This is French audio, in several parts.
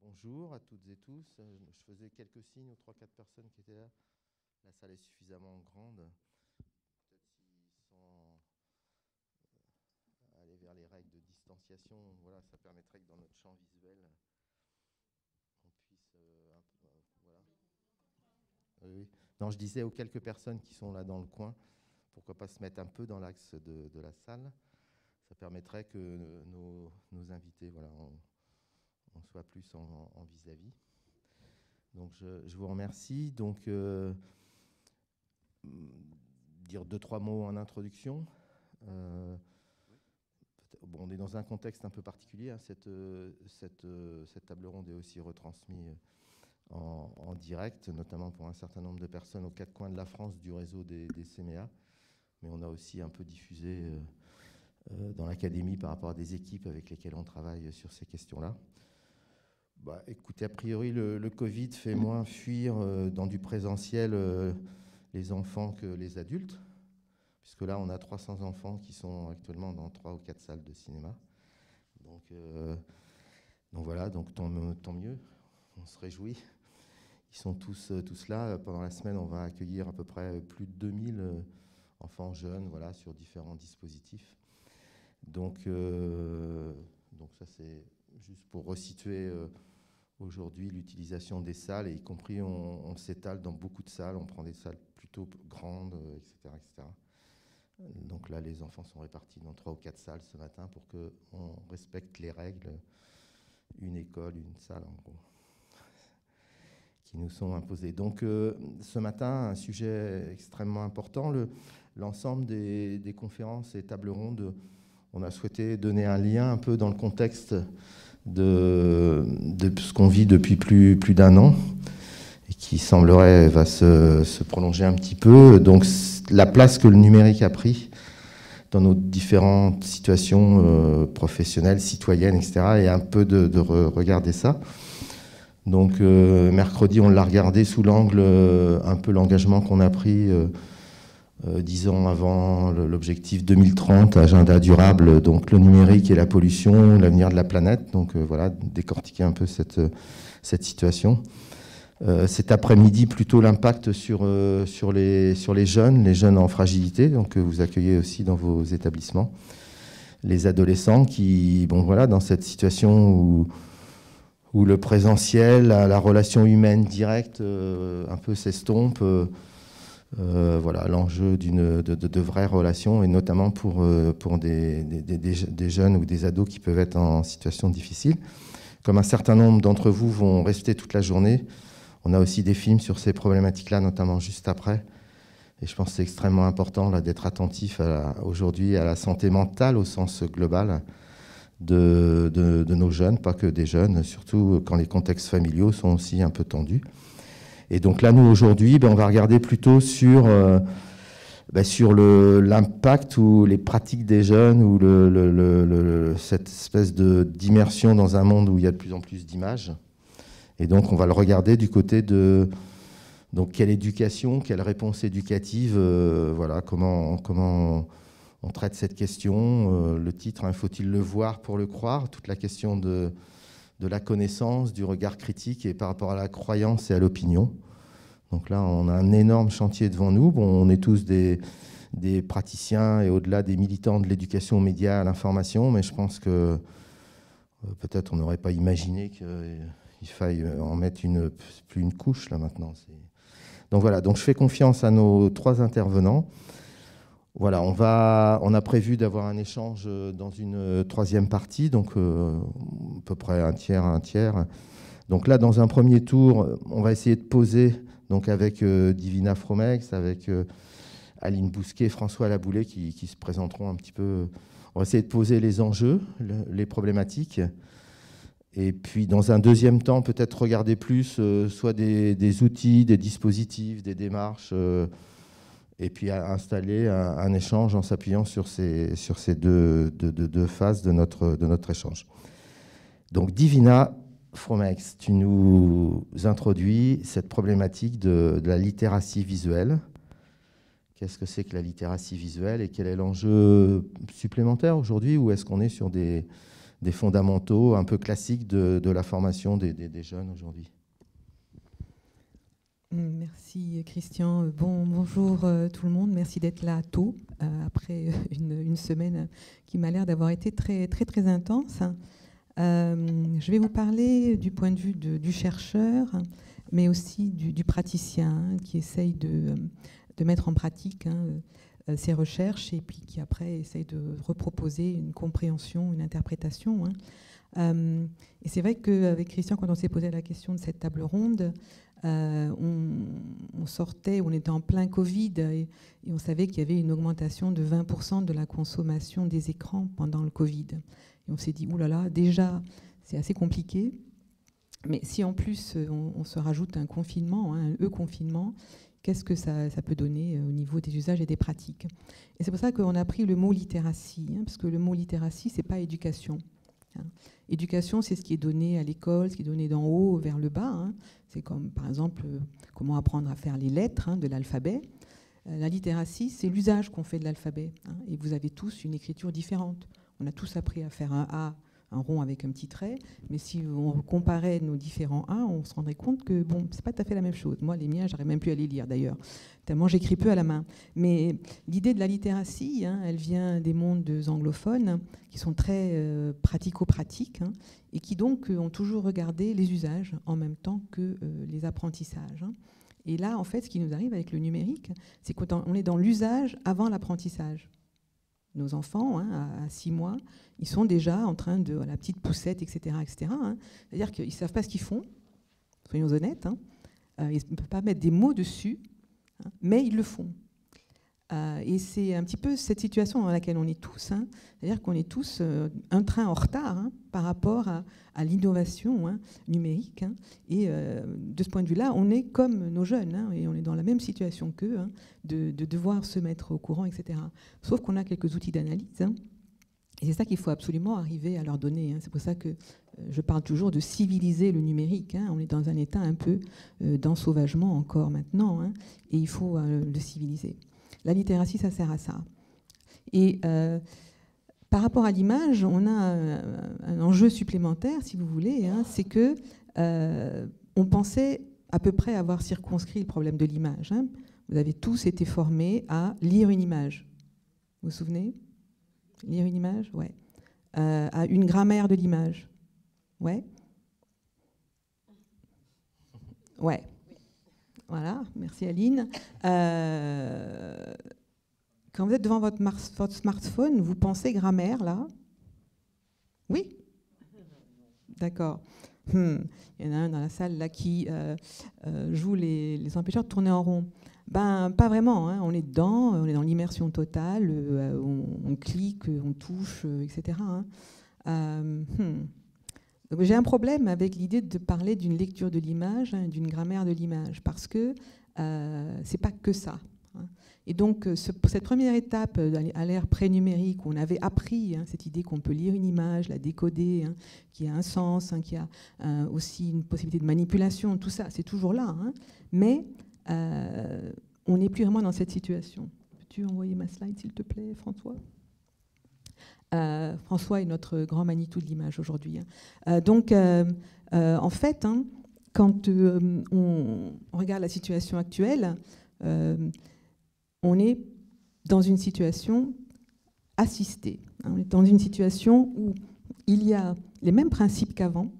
Bonjour à toutes et tous. Je faisais quelques signes aux 3-4 personnes qui étaient là. La salle est suffisamment grande. Peut-être si sans aller vers les règles de distanciation, voilà, ça permettrait que dans notre champ visuel, on puisse voilà. Oui. Non, je disais aux quelques personnes qui sont là dans le coin, pourquoi pas se mettre un peu dans l'axe de la salle. Ça permettrait que nos invités, voilà, on soit plus en vis-à-vis. Donc je vous remercie. Donc dire 2-3 mots en introduction. Bon, on est dans un contexte un peu particulier. Hein. Cette table ronde est aussi retransmise en direct, notamment pour un certain nombre de personnes aux 4 coins de la France du réseau des CMEA. Mais on a aussi un peu diffusé dans l'académie par rapport à des équipes avec lesquelles on travaille sur ces questions-là. Bah, écoutez, a priori, le Covid fait moins fuir dans du présentiel les enfants que les adultes, puisque là, on a 300 enfants qui sont actuellement dans 3 ou 4 salles de cinéma. Donc voilà, donc tant mieux, on se réjouit. Ils sont tous là. Pendant la semaine, on va accueillir à peu près plus de 2000 enfants jeunes, voilà, sur différents dispositifs. Donc ça, c'est juste pour resituer aujourd'hui l'utilisation des salles, et y compris on s'étale dans beaucoup de salles, on prend des salles plutôt grandes, etc., etc. Donc là, les enfants sont répartis dans 3 ou 4 salles ce matin pour qu'on respecte les règles, une école, une salle en gros, qui nous sont imposées. Donc ce matin, un sujet extrêmement important, l'ensemble des conférences et tables rondes, on a souhaité donner un lien un peu dans le contexte de ce qu'on vit depuis plus d'un an et qui semblerait va se prolonger un petit peu. Donc la place que le numérique a pris dans nos différentes situations professionnelles, citoyennes, etc. et un peu de regarder ça. Donc mercredi, on l'a regardé sous l'angle un peu l'engagement qu'on a pris 10 ans avant l'objectif 2030, agenda durable, donc le numérique et la pollution, l'avenir de la planète. Donc voilà, décortiquer un peu cette situation. Cet après-midi, plutôt l'impact sur les jeunes en fragilité, donc vous accueillez aussi dans vos établissements. Les adolescents qui, bon voilà, dans cette situation où le présentiel, la relation humaine directe un peu s'estompe, voilà, l'enjeu de vraies relations, et notamment pour des jeunes ou des ados qui peuvent être en situation difficile. Comme un certain nombre d'entre vous vont rester toute la journée, on a aussi des films sur ces problématiques-là, notamment juste après. Et je pense que c'est extrêmement important là, d'être attentif aujourd'hui à la santé mentale au sens global de nos jeunes, pas que des jeunes, surtout quand les contextes familiaux sont aussi un peu tendus. Et donc là, nous, aujourd'hui, on va regarder plutôt sur l'impact ou les pratiques des jeunes, ou cette espèce d'immersion dans un monde où il y a de plus en plus d'images. Et donc, on va le regarder du côté de donc, quelle éducation, quelle réponse éducative, voilà, comment on traite cette question. Le titre, hein, faut-il le voir pour le croire? Toute la question de la connaissance, du regard critique, et par rapport à la croyance et à l'opinion. Donc là, on a un énorme chantier devant nous. Bon, on est tous des praticiens et au-delà des militants de l'éducation aux médias, à l'information, mais je pense que peut-être on n'aurait pas imaginé qu'il faille en mettre plus une couche là maintenant. Donc voilà, donc je fais confiance à nos 3 intervenants. Voilà, on a prévu d'avoir un échange dans une 3e partie, donc à peu près un tiers. Donc là, dans un premier tour, on va essayer de poser, donc avec Divina Fromex, avec Aline Bousquet, François Laboulet, qui se présenteront un petit peu. On va essayer de poser les enjeux, les problématiques. Et puis, dans un deuxième temps, peut-être regarder plus soit des outils, des dispositifs, des démarches, et puis installer un échange en s'appuyant sur ces deux phases de notre échange. Donc, Divina Fromex, tu nous introduis cette problématique de la littératie visuelle. Qu'est-ce que c'est que la littératie visuelle et quel est l'enjeu supplémentaire aujourd'hui, ou est-ce qu'on est sur des des fondamentaux un peu classiques de la formation des jeunes aujourd'hui. Merci Christian. Bonjour tout le monde. Merci d'être là tôt, après une semaine qui m'a l'air d'avoir été très, très, très intense. Je vais vous parler du point de vue du chercheur, mais aussi du praticien qui essaye de mettre en pratique ses recherches et puis qui après essaye de reproposer une compréhension, une interprétation. Et c'est vrai qu'avec Christian, quand on s'est posé la question de cette table ronde, on sortait, on était en plein Covid et on savait qu'il y avait une augmentation de 20% de la consommation des écrans pendant le Covid. Et on s'est dit, oulala, déjà, c'est assez compliqué. Mais si en plus on se rajoute un confinement, un e-confinement, qu'est-ce que ça peut donner au niveau des usages et des pratiques? Et c'est pour ça qu'on a pris le mot littératie, parce que le mot littératie, c'est pas éducation. Éducation, c'est ce qui est donné à l'école, ce qui est donné d'en haut vers le bas. C'est comme, par exemple, comment apprendre à faire les lettres de l'alphabet. La littératie, c'est l'usage qu'on fait de l'alphabet. Et vous avez tous une écriture différente. On a tous appris à faire un A, un rond avec un petit trait, mais si on comparait nos différents A, on se rendrait compte que bon, c'est pas tout à fait la même chose. Moi, les miens, j'arrive même plus à les lire d'ailleurs, tellement j'écris peu à la main. Mais l'idée de la littératie, elle vient des mondes anglophones qui sont très pratico-pratiques et qui donc ont toujours regardé les usages en même temps que les apprentissages. Et là, en fait, ce qui nous arrive avec le numérique, c'est qu'on est dans l'usage avant l'apprentissage. Nos enfants, à 6 mois, ils sont déjà en train de la petite poussette, etc. etc. C'est-à-dire qu'ils ne savent pas ce qu'ils font, soyons honnêtes. Ils ne peuvent pas mettre des mots dessus, mais ils le font. Et c'est un petit peu cette situation dans laquelle on est tous. C'est-à-dire qu'on est tous un train en retard par rapport à l'innovation numérique. Et de ce point de vue-là, on est comme nos jeunes, et on est dans la même situation qu'eux, de devoir se mettre au courant, etc. Sauf qu'on a quelques outils d'analyse. Et c'est ça qu'il faut absolument arriver à leur donner. C'est pour ça que je parle toujours de civiliser le numérique. On est dans un état un peu d'ensauvagement encore maintenant, et il faut le civiliser. La littératie, ça sert à ça. Et par rapport à l'image, on a un enjeu supplémentaire, si vous voulez, c'est que on pensait à peu près avoir circonscrit le problème de l'image. Vous avez tous été formés à lire une image. Vous vous souvenez ? Lire une image ? Ouais. À une grammaire de l'image. Ouais. Ouais. Voilà, merci Aline. Quand vous êtes devant votre smartphone, vous pensez grammaire, là ? Oui ? D'accord. Il y en a un dans la salle là, qui joue les empêcheurs de tourner en rond. Ben, pas vraiment. On est dedans, on est dans l'immersion totale, on clique, on touche, etc. Donc, j'ai un problème avec l'idée de parler d'une lecture de l'image, d'une grammaire de l'image, parce que c'est pas que ça. Et donc, cette première étape à l'ère pré-numérique, où on avait appris cette idée qu'on peut lire une image, la décoder, qui a un sens, qui a aussi une possibilité de manipulation, tout ça, c'est toujours là. Mais on n'est plus vraiment dans cette situation. Peux-tu envoyer ma slide, s'il te plaît, François ? François est notre grand Manitou de l'image aujourd'hui. Donc, en fait, quand on regarde la situation actuelle, on est dans une situation assistée. On est dans une situation où il y a les mêmes principes qu'avant.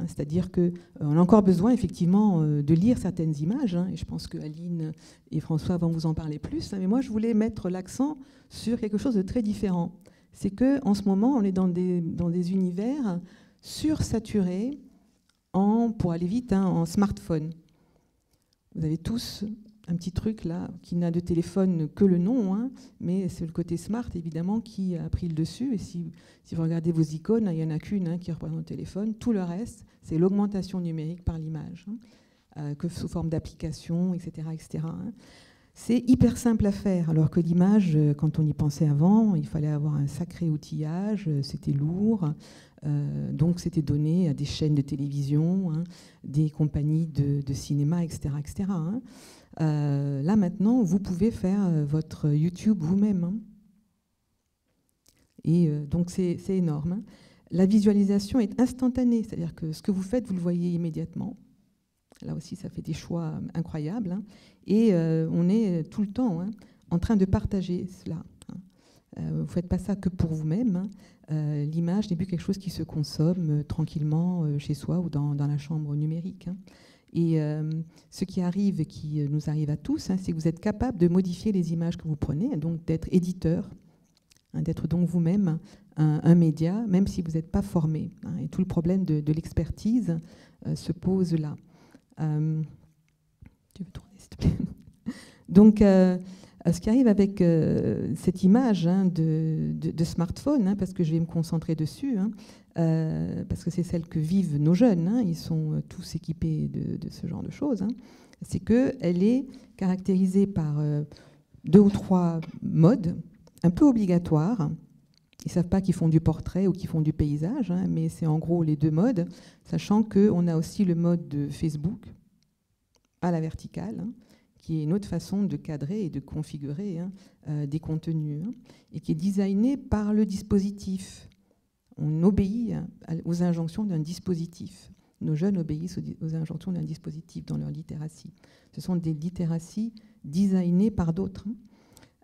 C'est-à-dire qu'on a encore besoin effectivement de lire certaines images, et je pense que Aline et François vont vous en parler plus, mais moi je voulais mettre l'accent sur quelque chose de très différent. C'est qu'en ce moment, on est dans des univers sursaturés, pour aller vite, en smartphone. Vous avez tous un petit truc là, qui n'a de téléphone que le nom, mais c'est le côté smart évidemment qui a pris le dessus. Et si vous regardez vos icônes, il n'y en a qu'une qui représente le téléphone. Tout le reste, c'est l'augmentation numérique par l'image, que sous forme d'application, etc. etc. C'est hyper simple à faire, alors que l'image, quand on y pensait avant, il fallait avoir un sacré outillage, c'était lourd, donc c'était donné à des chaînes de télévision, des compagnies de cinéma, etc. etc. Là maintenant, vous pouvez faire votre YouTube vous-même. Et donc c'est énorme. Hein. La visualisation est instantanée, c'est-à-dire que ce que vous faites, vous le voyez immédiatement. Là aussi, ça fait des choix incroyables. Hein. Et on est tout le temps en train de partager cela. Vous ne faites pas ça que pour vous-même. Hein. L'image n'est plus quelque chose qui se consomme tranquillement chez soi ou dans la chambre numérique. Hein. Et ce qui arrive, et qui nous arrive à tous, hein, c'est que vous êtes capable de modifier les images que vous prenez, donc d'être éditeur, hein, d'être donc vous-même un média, même si vous n'êtes pas formé. Hein. Et tout le problème de l'expertise se pose là. Tu veux tourner, s'il te plaît. Donc, ce qui arrive avec cette image hein, de smartphone, hein, parce que je vais me concentrer dessus, hein, parce que c'est celle que vivent nos jeunes, hein, ils sont tous équipés de ce genre de choses, hein, c'est qu'elle est caractérisée par 2 ou 3 modes un peu obligatoires. Ils ne savent pas qu'ils font du portrait ou qu'ils font du paysage, hein, mais c'est en gros les 2 modes, sachant qu'on a aussi le mode de Facebook à la verticale, hein, qui est une autre façon de cadrer et de configurer hein, des contenus, hein, et qui est designé par le dispositif. On obéit aux injonctions d'un dispositif. Nos jeunes obéissent aux injonctions d'un dispositif dans leur littératie. Ce sont des littératies designées par d'autres.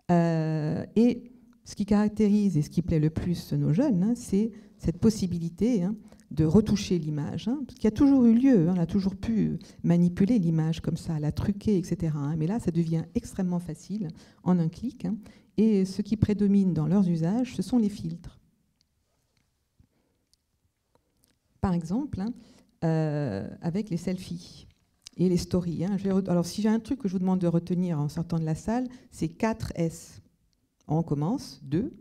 Hein. Et ce qui caractérise et ce qui plaît le plus nos jeunes, hein, c'est cette possibilité hein, de retoucher l'image, hein, qui a toujours eu lieu, hein, on a toujours pu manipuler l'image comme ça, la truquer, etc. Hein, mais là, ça devient extrêmement facile en un clic. Hein, et ce qui prédomine dans leurs usages, ce sont les filtres. Par exemple, hein, avec les selfies et les stories. Hein, alors, si j'ai un truc que je vous demande de retenir en sortant de la salle, c'est 4 S. On commence, 2,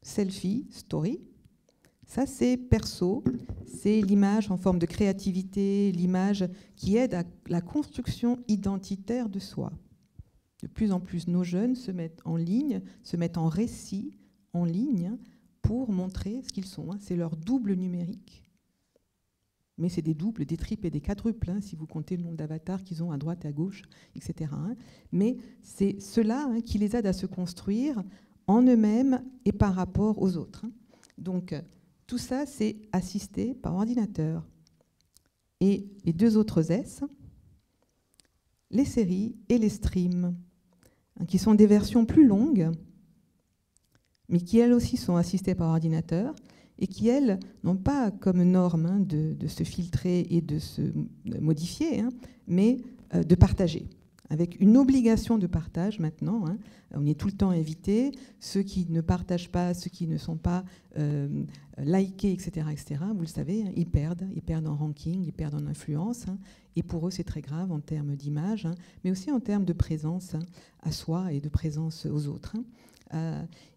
selfie, story. Ça, c'est perso, c'est l'image en forme de créativité, l'image qui aide à la construction identitaire de soi. De plus en plus, nos jeunes se mettent en ligne, se mettent en récit en ligne pour montrer ce qu'ils sont. C'est leur double numérique. Mais c'est des doubles, des triples et des quadruples, hein, si vous comptez le nombre d'avatars qu'ils ont à droite et à gauche, etc. Hein. Mais c'est cela hein, qui les aide à se construire en eux-mêmes et par rapport aux autres. Hein. Donc, tout ça, c'est assisté par ordinateur. Et les 2 autres S, les séries et les streams, hein, qui sont des versions plus longues, mais qui, elles aussi, sont assistées par ordinateur, et qui, elles, n'ont pas comme norme hein, de se filtrer et de se modifier, hein, mais de partager, avec une obligation de partage maintenant. Hein. On est tout le temps invité, ceux qui ne partagent pas, ceux qui ne sont pas likés, etc., vous le savez, hein, ils perdent en ranking, ils perdent en influence, hein, et pour eux, c'est très grave en termes d'image, hein, mais aussi en termes de présence hein, à soi et de présence aux autres. Hein.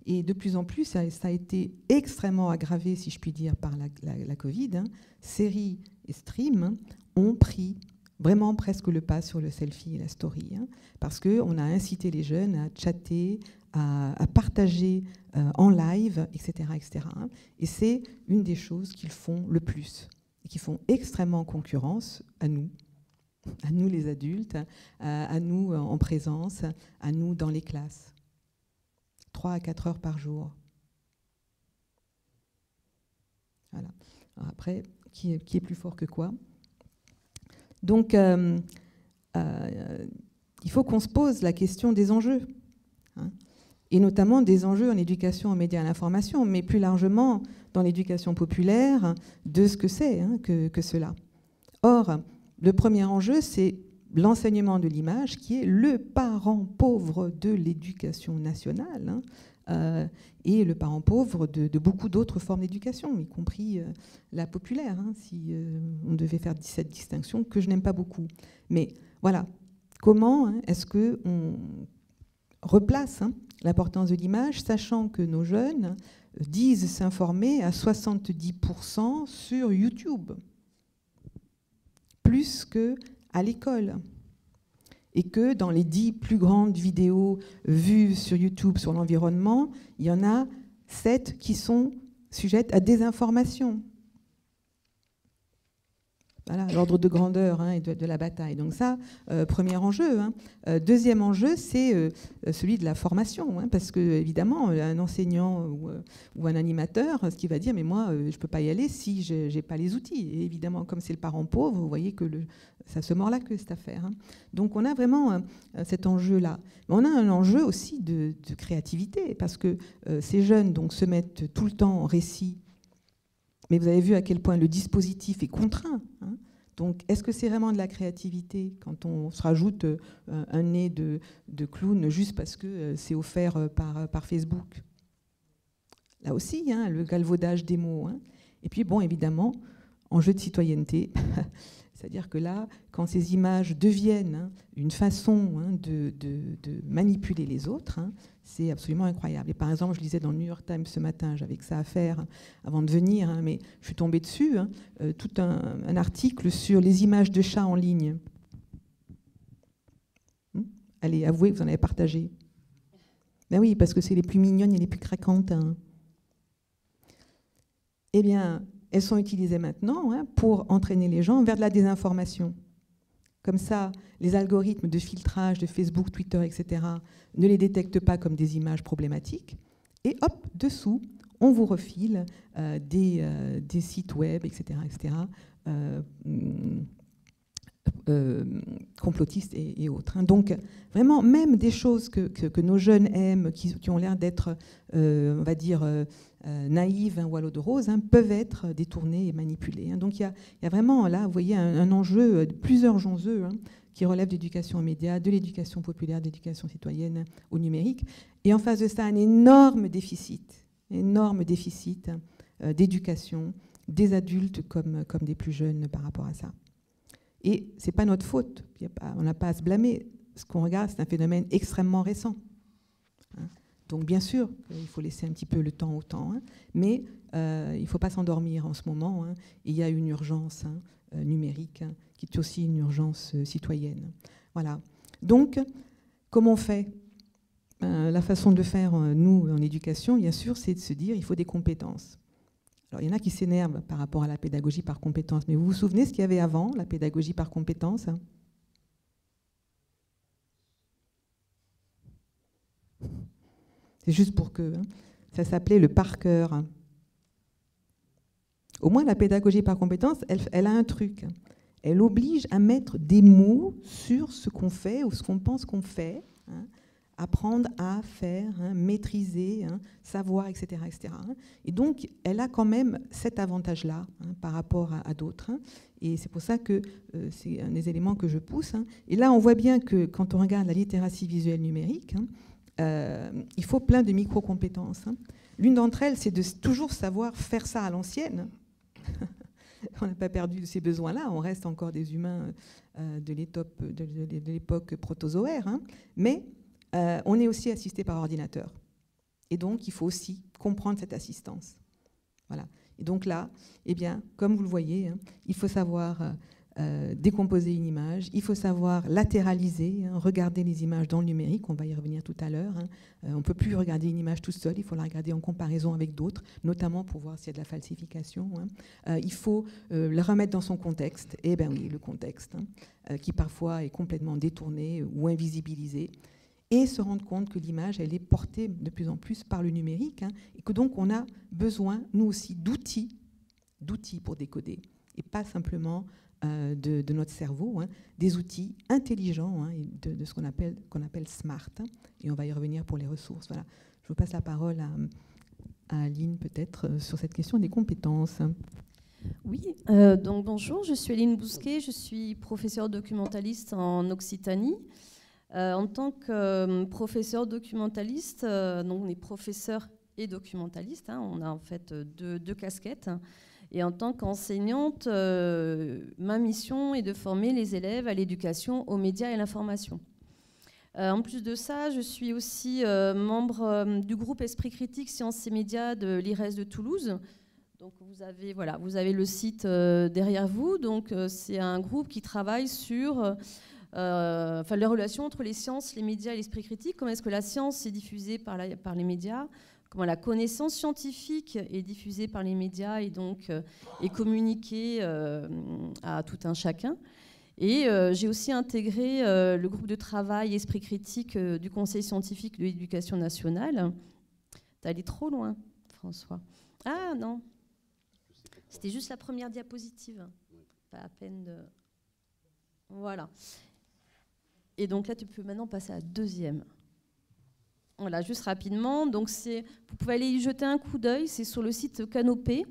Et de plus en plus, ça a été extrêmement aggravé, si je puis dire, par la Covid. Hein. Séries et streams ont pris vraiment presque le pas sur le selfie et la story, hein, parce qu'on a incité les jeunes à chatter, à partager en live, etc. Hein. Et c'est une des choses qu'ils font le plus, et qui font extrêmement concurrence à nous les adultes, à nous en présence, à nous dans les classes. 3 à 4 heures par jour. Voilà. Alors après, qui est plus fort que quoi? Donc, il faut qu'on se pose la question des enjeux, hein, et notamment des enjeux en éducation, en médias, à l'information, mais plus largement dans l'éducation populaire, de ce que c'est hein, que cela. Or, le premier enjeu, c'est l'enseignement de l'image, qui est le parent pauvre de l'éducation nationale, hein, et le parent pauvre de beaucoup d'autres formes d'éducation, y compris la populaire, hein, si on devait faire cette distinction, que je n'aime pas beaucoup. Mais voilà, comment hein, est-ce qu'on replace hein, l'importance de l'image, sachant que nos jeunes disent s'informer à 70% sur YouTube, plus qu'à l'école. Et que dans les 10 plus grandes vidéos vues sur YouTube sur l'environnement, il y en a 7 qui sont sujettes à désinformation. Voilà, l'ordre de grandeur et de la bataille. Donc ça, premier enjeu. Deuxième enjeu, c'est celui de la formation, parce que évidemment, un enseignant ou un animateur, ce qui va dire, mais moi, je ne peux pas y aller si je n'ai pas les outils. Et évidemment, comme c'est le parent pauvre, vous voyez que ça se mord la queue, cette affaire. Donc on a vraiment cet enjeu-là. Mais on a un enjeu aussi de créativité, parce que ces jeunes donc, se mettent tout le temps en récit. Mais vous avez vu à quel point le dispositif est contraint. Donc, est-ce que c'est vraiment de la créativité quand on se rajoute un nez de clown juste parce que c'est offert par Facebook? Là aussi, le galvaudage des mots. Et puis, bon, évidemment, enjeu de citoyenneté. C'est-à-dire que là, quand ces images deviennent une façon de manipuler les autres, c'est absolument incroyable. Et par exemple, je lisais dans le New York Times ce matin, j'avais que ça à faire avant de venir, mais je suis tombée dessus, tout un article sur les images de chats en ligne. Allez, avouez que vous en avez partagé. Ben oui, parce que c'est les plus mignonnes et les plus craquantes. Eh bien, elles sont utilisées maintenant pour entraîner les gens vers de la désinformation. Comme ça, les algorithmes de filtrage de Facebook, Twitter, etc. ne les détectent pas comme des images problématiques. Et hop, dessous, on vous refile des sites web, etc., complotistes et autres. Donc, vraiment, même des choses que nos jeunes aiment, qui ont l'air d'être, on va dire, naïves ou à l'eau de rose, peuvent être détournées et manipulées. Donc, il y a vraiment, là, vous voyez, un enjeu, plusieurs enjeux qui relèvent d'éducation aux médias, de l'éducation populaire, de l'éducation citoyenne au numérique. Et en face de ça, un énorme déficit d'éducation des adultes comme des plus jeunes par rapport à ça. Et ce n'est pas notre faute, on n'a pas à se blâmer. Ce qu'on regarde, c'est un phénomène extrêmement récent. Donc bien sûr, il faut laisser un petit peu le temps au temps, mais il ne faut pas s'endormir en ce moment. Il y a une urgence numérique qui est aussi une urgence citoyenne. Voilà. Donc, comment on fait ? La façon de faire, nous, en éducation, bien sûr, c'est de se dire qu'il faut des compétences. Alors, il y en a qui s'énervent par rapport à la pédagogie par compétences, mais vous vous souvenez ce qu'il y avait avant, la pédagogie par compétences ? C'est juste pour que... ça s'appelait le par cœur. Au moins, la pédagogie par compétences, elle a un truc. Elle oblige à mettre des mots sur ce qu'on fait ou ce qu'on pense qu'on fait, apprendre à faire, maîtriser, savoir, etc., etc. Et donc, elle a quand même cet avantage-là par rapport à d'autres. Et c'est pour ça que c'est un des éléments que je pousse. Et là, on voit bien que quand on regarde la littératie visuelle numérique, il faut plein de micro-compétences. L'une d'entre elles, c'est de toujours savoir faire ça à l'ancienne. On n'a pas perdu ces besoins-là, on reste encore des humains de l'époque protozoaire, mais on est aussi assisté par ordinateur. Et donc, il faut aussi comprendre cette assistance. Voilà. Et donc là, eh bien, comme vous le voyez, il faut savoir décomposer une image, il faut savoir latéraliser, regarder les images dans le numérique, on va y revenir tout à l'heure. On ne peut plus regarder une image toute seule, il faut la regarder en comparaison avec d'autres, notamment pour voir s'il y a de la falsification. Il faut la remettre dans son contexte, et bien oui, le contexte, qui parfois est complètement détourné ou invisibilisé, et se rendre compte que l'image, elle est portée de plus en plus par le numérique, et que donc on a besoin, nous aussi, d'outils pour décoder, et pas simplement de notre cerveau, des outils intelligents, de ce qu'on appelle smart. Et on va y revenir pour les ressources. Voilà. Je vous passe la parole à Aline, peut-être, sur cette question des compétences. Oui, donc bonjour, je suis Aline Bousquet, je suis professeure documentaliste en Occitanie. En tant que professeur documentaliste, donc on est professeur et documentaliste, on a en fait deux casquettes. Et en tant qu'enseignante, ma mission est de former les élèves à l'éducation aux médias et à l'information. En plus de ça, je suis aussi membre du groupe Esprit Critique Sciences et Médias de l'IRES de Toulouse. Donc vous avez le site derrière vous. Donc c'est un groupe qui travaille sur les relations entre les sciences, les médias et l'esprit critique. Comment est-ce que la science est diffusée par les médias ? comment la connaissance scientifique est diffusée par les médias et donc est communiquée à tout un chacun. Et j'ai aussi intégré le groupe de travail Esprit critique du Conseil scientifique de l'éducation nationale. T'es allé trop loin, François. Ah non, c'était juste la première diapositive. Pas à peine de... Voilà. Et donc là, tu peux maintenant passer à la deuxième. Voilà, juste rapidement. Donc vous pouvez aller y jeter un coup d'œil. C'est sur le site Canopé.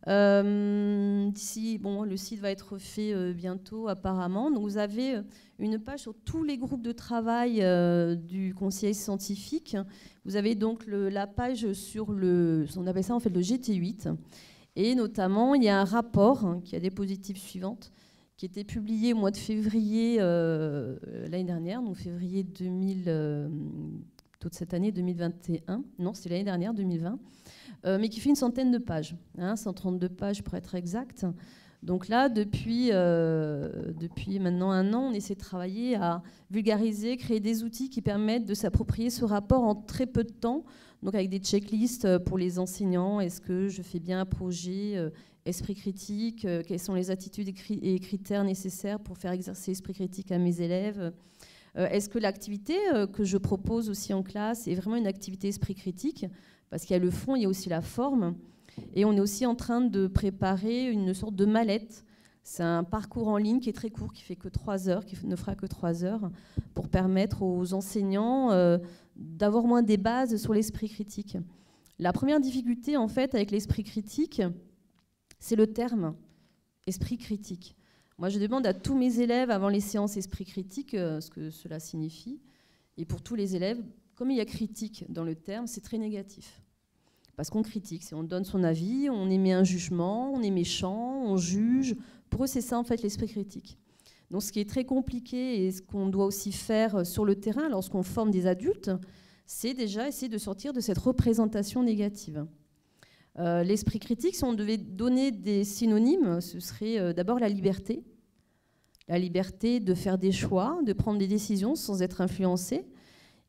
D'ici, bon, le site va être fait bientôt apparemment. Donc vous avez une page sur tous les groupes de travail du conseil scientifique. Vous avez donc la page sur on appelle ça en fait le GT8. Et notamment, il y a un rapport qui a des diapositives suivantes, qui était publié au mois de février l'année dernière, donc février toute cette année 2021. Non, c'était l'année dernière, 2020. Mais qui fait une centaine de pages, 132 pages pour être exact. Donc là, depuis maintenant 1 an, on essaie de travailler à vulgariser, créer des outils qui permettent de s'approprier ce rapport en très peu de temps, donc avec des checklists pour les enseignants. Est-ce que je fais bien un projet esprit critique? Quelles sont les attitudes et critères nécessaires pour faire exercer l'esprit critique à mes élèves? Est-ce que l'activité que je propose aussi en classe est vraiment une activité esprit critique? Parce qu'il y a le fond, il y a aussi la forme. Et on est aussi en train de préparer une sorte de mallette. C'est un parcours en ligne qui est très court, qui fait que 3 heures, qui ne fera que 3 heures, pour permettre aux enseignants d'avoir moins des bases sur l'esprit critique. La première difficulté, en fait, avec l'esprit critique, c'est le terme esprit critique. Moi, je demande à tous mes élèves, avant les séances esprit critique, ce que cela signifie. Et pour tous les élèves, comme il y a critique dans le terme, c'est très négatif. Parce qu'on critique, on donne son avis, on émet un jugement, on est méchant, on juge. Pour eux, c'est ça en fait l'esprit critique. Donc ce qui est très compliqué et ce qu'on doit aussi faire sur le terrain lorsqu'on forme des adultes, c'est déjà essayer de sortir de cette représentation négative. L'esprit critique, si on devait donner des synonymes, ce serait d'abord la liberté. La liberté de faire des choix, de prendre des décisions sans être influencé.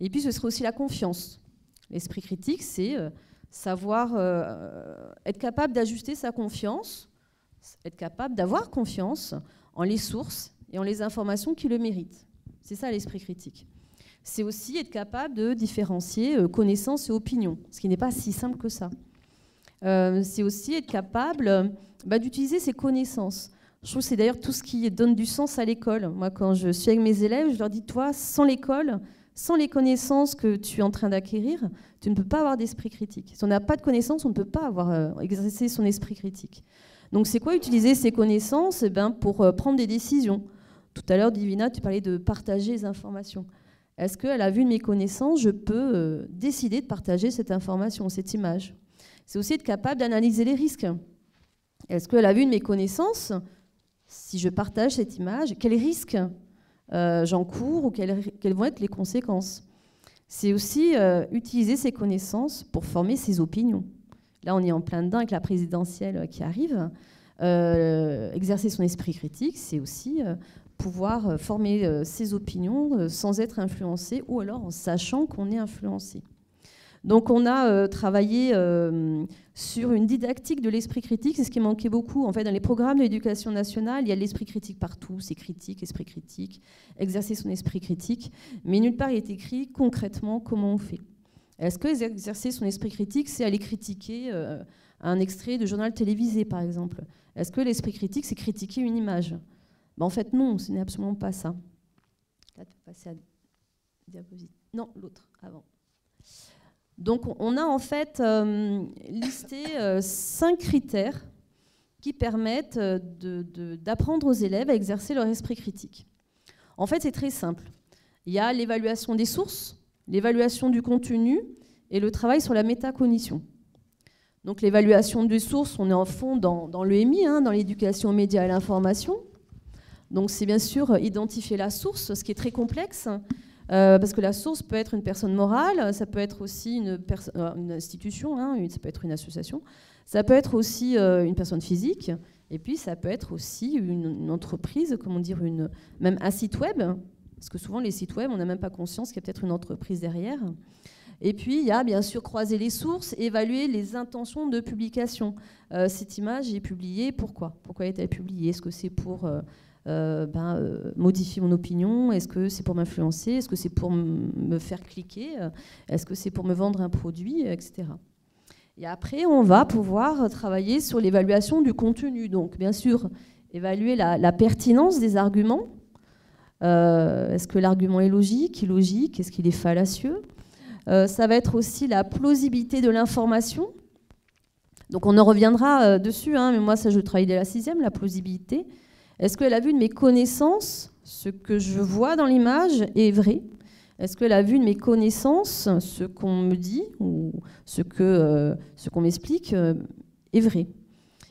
Et puis ce serait aussi la confiance. L'esprit critique, c'est savoir être capable d'ajuster sa confiance, être capable d'avoir confiance en les sources et en les informations qui le méritent. C'est ça l'esprit critique. C'est aussi être capable de différencier connaissance et opinion, ce qui n'est pas si simple que ça. C'est aussi être capable d'utiliser ses connaissances. Je trouve que c'est d'ailleurs tout ce qui donne du sens à l'école. Moi, quand je suis avec mes élèves, je leur dis, toi, sans l'école, sans les connaissances que tu es en train d'acquérir, tu ne peux pas avoir d'esprit critique. Si on n'a pas de connaissances, on ne peut pas avoir exercé son esprit critique. Donc c'est quoi utiliser ces connaissances pour prendre des décisions? Tout à l'heure, Divina, tu parlais de partager les informations. Est-ce qu'à la vue de mes connaissances, je peux décider de partager cette information, cette image? C'est aussi être capable d'analyser les risques. Est-ce qu'à la vue de mes connaissances, si je partage cette image, quels risques j'encours ou quelles vont être les conséquences? C'est aussi utiliser ces connaissances pour former ses opinions. Là, on est en plein dedans avec la présidentielle qui arrive. Exercer son esprit critique, c'est aussi pouvoir former ses opinions sans être influencé ou alors en sachant qu'on est influencé. Donc on a travaillé sur une didactique de l'esprit critique, c'est ce qui manquait beaucoup. En fait, dans les programmes de l'éducation nationale, il y a l'esprit critique partout, c'est critique, esprit critique, exercer son esprit critique, mais nulle part il est écrit concrètement comment on fait. Est-ce que exercer son esprit critique, c'est aller critiquer un extrait de journal télévisé, par exemple? Est-ce que l'esprit critique, c'est critiquer une image? En fait, non, ce n'est absolument pas ça. Là, tu peux passer à diapositive. Non, l'autre, avant. Donc, on a en fait listé 5 critères qui permettent d'apprendre aux élèves à exercer leur esprit critique. En fait, c'est très simple. Il y a l'évaluation des sources, l'évaluation du contenu et le travail sur la métacognition. Donc, l'évaluation des sources, on est en fond dans l'EMI, dans l'éducation aux médias et à l'information. Donc, c'est bien sûr identifier la source, ce qui est très complexe. Parce que la source peut être une personne morale, ça peut être aussi une institution, ça peut être une association, ça peut être aussi une personne physique, et puis ça peut être aussi une entreprise, comment dire, même un site web, parce que souvent les sites web, on n'a même pas conscience qu'il y a peut-être une entreprise derrière. Et puis, il y a bien sûr croiser les sources, évaluer les intentions de publication. Cette image est publiée, pourquoi? Pourquoi est-elle publiée? Est-ce que c'est pour modifier mon opinion? Est-ce que c'est pour m'influencer? Est-ce que c'est pour me faire cliquer? Est-ce que c'est pour me vendre un produit, etc. Et après, on va pouvoir travailler sur l'évaluation du contenu. Donc, bien sûr, évaluer la pertinence des arguments. Est-ce que l'argument est logique, illogique? Est-ce qu'il est fallacieux? Ça va être aussi la plausibilité de l'information. Donc on en reviendra dessus, mais moi ça je travaille dès la 6e, la plausibilité. Est-ce qu'elle a vu de mes connaissances, ce que je vois dans l'image est vrai? Est-ce qu'elle a vu de mes connaissances, ce qu'on me dit ou ce qu'on m'explique est vrai?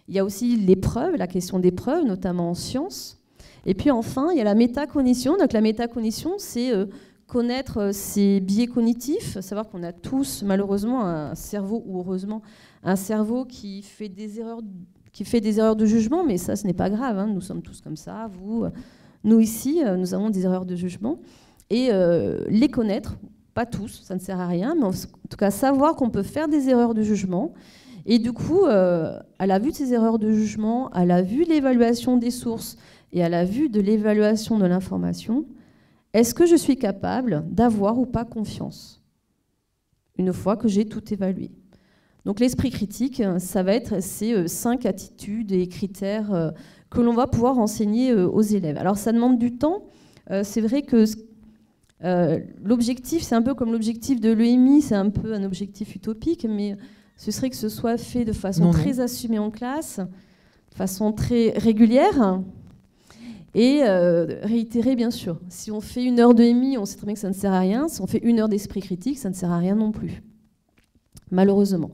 Il y a aussi les preuves, la question des preuves, notamment en sciences. Et puis enfin, il y a la métacognition. Donc la métacognition, c'est connaître ses biais cognitifs, savoir qu'on a tous, malheureusement, un cerveau, ou heureusement, un cerveau qui fait des erreurs de jugement, mais ça, ce n'est pas grave. Nous sommes tous comme ça, vous, nous ici, nous avons des erreurs de jugement. Et les connaître, pas tous, ça ne sert à rien, mais en tout cas, savoir qu'on peut faire des erreurs de jugement. Et du coup, à la vue de ces erreurs de jugement, à la vue de l'évaluation des sources et à la vue de l'évaluation de l'information, est-ce que je suis capable d'avoir ou pas confiance une fois que j'ai tout évalué? Donc l'esprit critique, ça va être ces 5 attitudes et critères que l'on va pouvoir enseigner aux élèves. Alors ça demande du temps. C'est vrai que l'objectif, c'est un peu comme l'objectif de l'EMI, c'est un peu un objectif utopique, mais ce serait que ce soit fait de façon très assumée en classe, de façon très régulière. Et réitérer, bien sûr. Si on fait 1 heure de EMI, on sait très bien que ça ne sert à rien. Si on fait 1 heure d'esprit critique, ça ne sert à rien non plus. Malheureusement.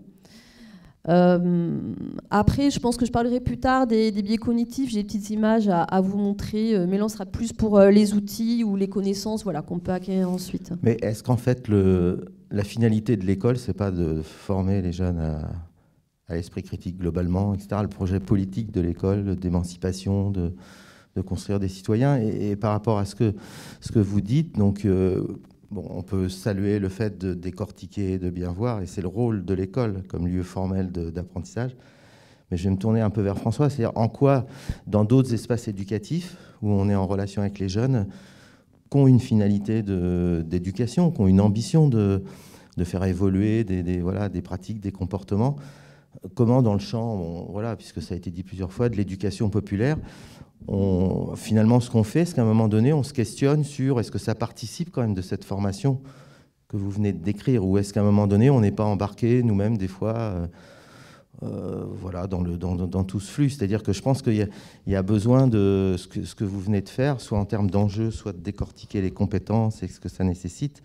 Après, je pense que je parlerai plus tard des biais cognitifs. J'ai des petites images à vous montrer, mais là, on sera plus pour les outils ou les connaissances qu'on peut acquérir ensuite. Mais est-ce qu'en fait, la finalité de l'école, c'est pas de former les jeunes à l'esprit critique globalement, etc. Le projet politique de l'école, d'émancipation, de construire des citoyens. Et par rapport à ce que vous dites, donc, on peut saluer le fait de décortiquer, de bien voir, et c'est le rôle de l'école comme lieu formel d'apprentissage. Mais je vais me tourner un peu vers François, c'est-à-dire en quoi, dans d'autres espaces éducatifs, où on est en relation avec les jeunes, qui ont une finalité d'éducation, qui ont une ambition de faire évoluer des pratiques, des comportements, comment dans le champ, puisque ça a été dit plusieurs fois, de l'éducation populaire, finalement, ce qu'on fait, c'est qu'à un moment donné, on se questionne sur est-ce que ça participe quand même de cette formation que vous venez de décrire, ou est-ce qu'à un moment donné, on n'est pas embarqué nous-mêmes des fois dans tout ce flux. C'est-à-dire que je pense qu'il y a besoin de ce que vous venez de faire, soit en termes d'enjeux, soit de décortiquer les compétences et ce que ça nécessite,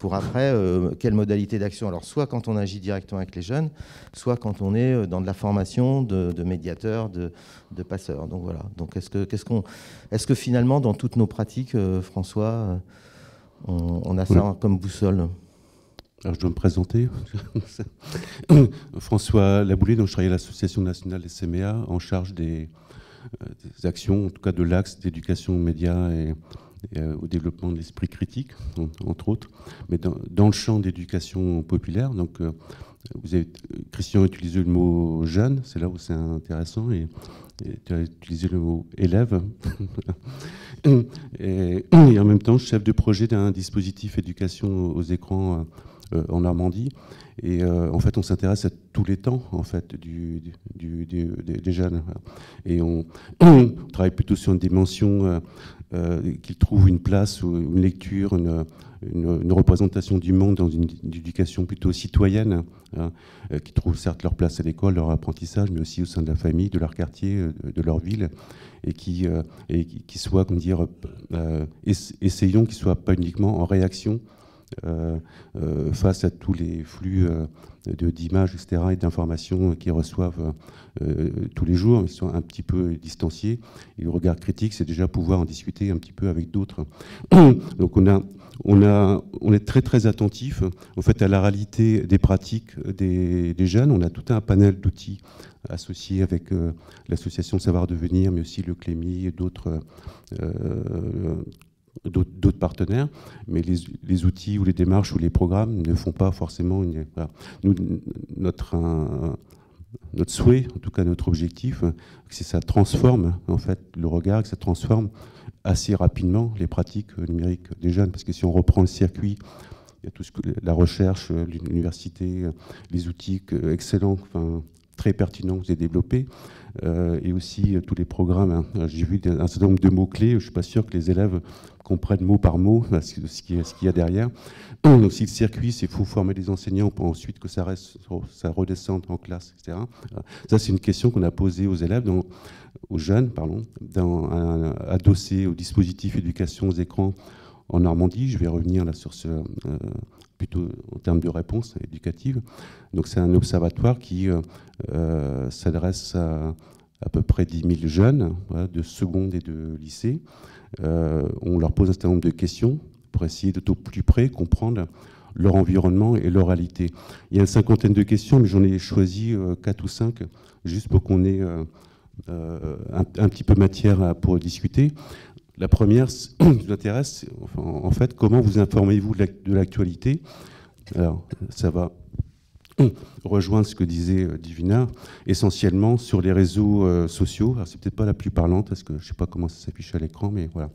pour après, quelle modalité d'action. Alors, soit quand on agit directement avec les jeunes, soit quand on est dans de la formation de médiateurs, de passeurs. Donc voilà. Donc est-ce que finalement, dans toutes nos pratiques, François, on a ça comme boussole? Alors, je dois me présenter. François Laboulé, donc je travaille à l'Association nationale des CMA, en charge des actions, en tout cas de l'axe d'éducation aux médias et au développement de l'esprit critique, entre autres, mais dans le champ d'éducation populaire. Donc, Christian a utilisé le mot jeune, c'est là où c'est intéressant, et tu as utilisé le mot élève. et en même temps, chef de projet d'un dispositif éducation aux écrans en Normandie. Et en fait, on s'intéresse à tous les temps en fait, des jeunes. Et on travaille plutôt sur une dimension qu'ils trouvent une place, ou une lecture, une représentation du monde dans une éducation plutôt citoyenne, qui trouvent certes leur place à l'école, leur apprentissage, mais aussi au sein de la famille, de leur quartier, de leur ville, et qui soit, comment dire, essayons qu'ils ne soient pas uniquement en réaction face à tous les flux d'images, etc., et d'informations qu'ils reçoivent tous les jours. Ils sont un petit peu distanciés. Et le regard critique, c'est déjà pouvoir en discuter un petit peu avec d'autres. Donc on est très très attentif en fait à la réalité des pratiques des jeunes. On a tout un panel d'outils associés avec l'association Savoir Devenir, mais aussi le Clémy et d'autres d'autres partenaires, mais les outils ou les démarches ou les programmes ne font pas forcément voilà. Notre souhait, en tout cas notre objectif, c'est que ça transforme en fait le regard, que ça transforme assez rapidement les pratiques numériques des jeunes, parce que si on reprend le circuit, il y a tout ce que la recherche, l'université, les outils excellents, enfin, très pertinents que vous avez développés, et aussi tous les programmes. Hein. J'ai vu un certain nombre de mots-clés, je ne suis pas sûr que les élèves comprennent mot par mot ce qu'il y a derrière. Donc si le circuit, c'est faut former les enseignants pour ensuite que ça redescende en classe, etc. Ça, c'est une question qu'on a posée aux élèves, aux jeunes, pardon, adossé au dispositif éducation aux écrans en Normandie. Je vais revenir là sur ce, plutôt en termes de réponse éducative. Donc c'est un observatoire qui s'adresse à peu près 10 000 jeunes, voilà, de seconde et de lycée. On leur pose un certain nombre de questions pour essayer de plus près comprendre leur environnement et leur réalité. Il y a une cinquantaine de questions, mais j'en ai choisi 4 ou 5, juste pour qu'on ait un petit peu matière pour discuter. La première qui nous intéresse, enfin, en fait, comment vous informez-vous de l'actualité? Alors, ça va rejoindre ce que disait Divina, essentiellement sur les réseaux sociaux. Alors, c'est peut-être pas la plus parlante, parce que je ne sais pas comment ça s'affiche à l'écran, mais voilà.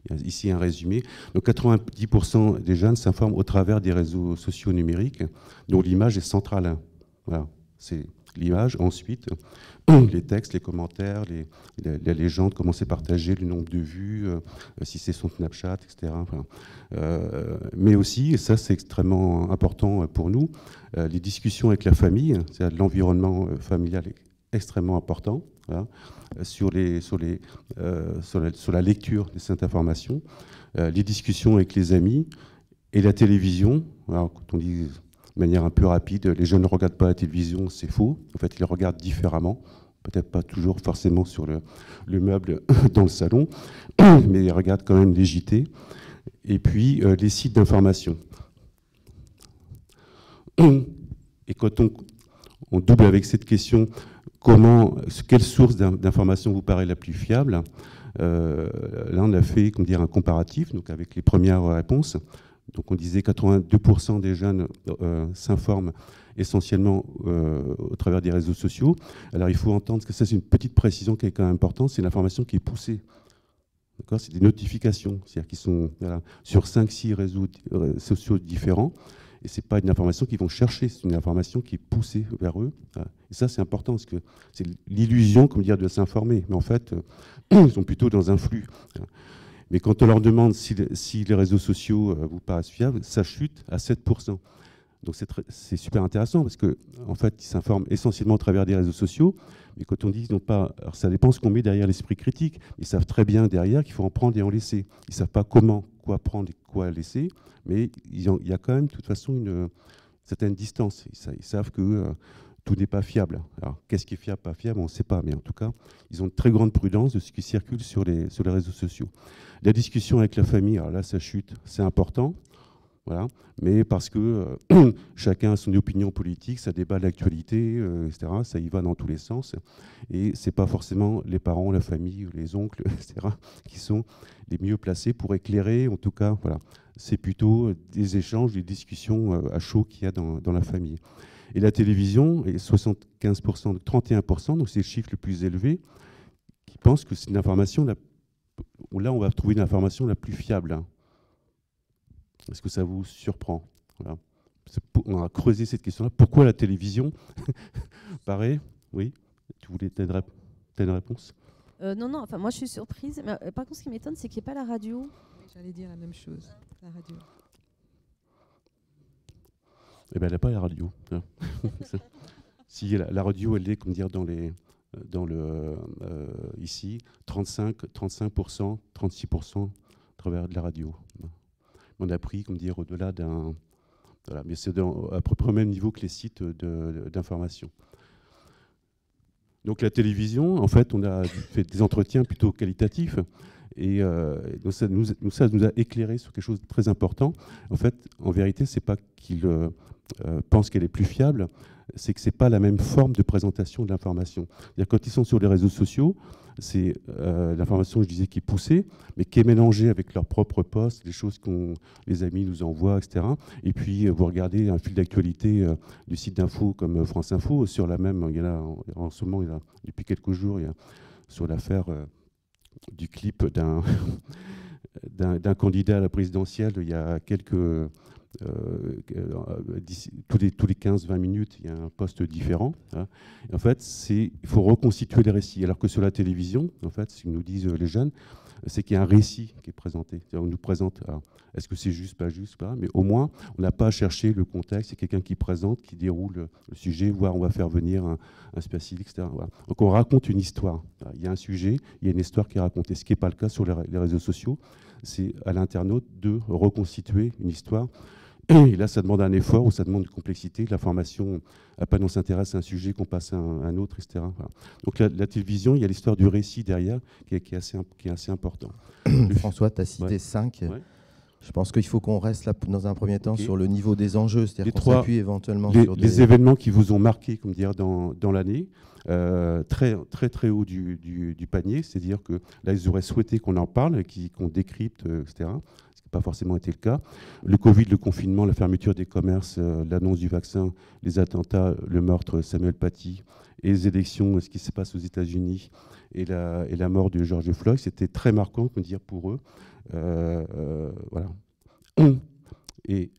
Il y a ici un résumé. Donc, 90% des jeunes s'informent au travers des réseaux sociaux numériques, dont l'image est centrale. Voilà, c'est l'image. Ensuite, les textes, les commentaires, les légendes, comment c'est partagé, le nombre de vues, si c'est son Snapchat, etc. Enfin, mais aussi, et ça c'est extrêmement important pour nous, les discussions avec la famille, c'est-à-dire l'environnement familial est extrêmement important, voilà, sur la lecture de cette information, les discussions avec les amis et la télévision. Alors, quand on dit de manière un peu rapide, les jeunes ne regardent pas la télévision, c'est faux. En fait, ils la regardent différemment. Peut-être pas toujours forcément sur le meuble dans le salon, mais ils regardent quand même les JT. Et puis, les sites d'information. Et quand on double avec cette question, quelle source d'information vous paraît la plus fiable? Là, on a fait un comparatif donc avec les premières réponses. Donc on disait 82% des jeunes s'informent essentiellement au travers des réseaux sociaux. Alors il faut entendre que ça c'est une petite précision qui est quand même importante, c'est l'information qui est poussée. C'est des notifications, c'est-à-dire qu'ils sont sur 5-6 réseaux sociaux différents, et ce n'est pas une information qu'ils vont chercher, c'est une information qui est poussée vers eux. Et ça c'est important, parce que c'est l'illusion, comme dire, de s'informer, mais en fait, ils sont plutôt dans un flux. Mais quand on leur demande si les réseaux sociaux vous paraissent fiables, ça chute à 7%. Donc c'est super intéressant parce qu'en fait, ils s'informent essentiellement au travers des réseaux sociaux. Mais quand on dit qu'ils n'ont pas... Alors ça dépend ce qu'on met derrière l'esprit critique. Ils savent très bien derrière qu'il faut en prendre et en laisser. Ils ne savent pas quoi prendre et quoi laisser. Mais il y a quand même de toute façon une certaine distance. Ils savent que tout n'est pas fiable. Alors qu'est-ce qui est fiable, pas fiable, on ne sait pas. Mais en tout cas, ils ont une très grande prudence de ce qui circule sur les réseaux sociaux. La discussion avec la famille, alors là, ça chute, c'est important. Voilà. Mais parce que chacun a son opinion politique, ça débat de l'actualité, etc. Ça y va dans tous les sens. Et ce n'est pas forcément les parents, la famille, les oncles, etc., qui sont les mieux placés pour éclairer. En tout cas, voilà. C'est plutôt des échanges, des discussions à chaud qu'il y a dans la famille. Et la télévision, est 75%, 31%, donc c'est le chiffre le plus élevé, qui pensent que c'est une information, là on va trouver une information la plus fiable. Hein. Est-ce que ça vous surprend? Voilà. On a creusé cette question-là. Pourquoi la télévision? Pareil, oui. Tu voulais une réponse? Non, enfin, moi je suis surprise. Mais, par contre, ce qui m'étonne, c'est qu'il n'y ait pas la radio. Oui, j'allais dire la même chose, la radio. Eh bien, elle n'a pas la radio. Si la radio, elle est, comme dire, ici, 35%, 36% à travers de la radio. On a pris, comme dire, au-delà d'un... Voilà, mais c'est à peu près au même niveau que les sites d'information. Donc la télévision, en fait, on a fait des entretiens plutôt qualitatifs, et donc ça nous a éclairé sur quelque chose de très important. En fait, en vérité, c'est pas qu'ils pensent qu'elle est plus fiable, c'est que c'est pas la même forme de présentation de l'information. C'est-à-dire quand ils sont sur les réseaux sociaux, c'est l'information, je disais, qui est poussée, mais qui est mélangée avec leurs propres posts, les choses que les amis nous envoient, etc. Et puis, vous regardez un fil d'actualité du site d'info comme France Info, sur la même, il y a en ce moment, depuis quelques jours, il y a sur l'affaire du clip d'un candidat à la présidentielle, il y a quelques... tous les 15-20 minutes, il y a un poste différent. Hein. En fait, il faut reconstituer les récits. Alors que sur la télévision, en fait, ce que nous disent les jeunes, c'est qu'il y a un récit qui est présenté. On nous présente, est-ce que c'est juste, pas juste, pas, mais au moins, on n'a pas à chercher le contexte. C'est quelqu'un qui présente, qui déroule le sujet, voire on va faire venir un spécialiste, etc. Voilà. Donc on raconte une histoire. Il y a un sujet, il y a une histoire qui est racontée, ce qui n'est pas le cas sur les réseaux sociaux. C'est à l'internaute de reconstituer une histoire. Et là, ça demande un effort ou ça demande une complexité. L'information, après, on s'intéresse à un sujet qu'on passe à un autre, etc. Voilà. Donc la télévision, il y a l'histoire du récit derrière qui est assez important. François, tu as cité 5. Ouais. Je pense qu'il faut qu'on reste là dans un premier temps sur le niveau des enjeux, c'est-à-dire qu'on s'appuie éventuellement sur les événements qui vous ont marqué, comme dire, dans l'année, très, très, très haut du panier, c'est-à-dire que là, ils auraient souhaité qu'on en parle, qu'on décrypte, etc. Pas forcément été le cas. Le Covid, le confinement, la fermeture des commerces, l'annonce du vaccin, les attentats, le meurtre Samuel Paty et les élections, ce qui se passe aux États-Unis et la mort de George Floyd, c'était très marquant, on dire, pour eux. Voilà. Et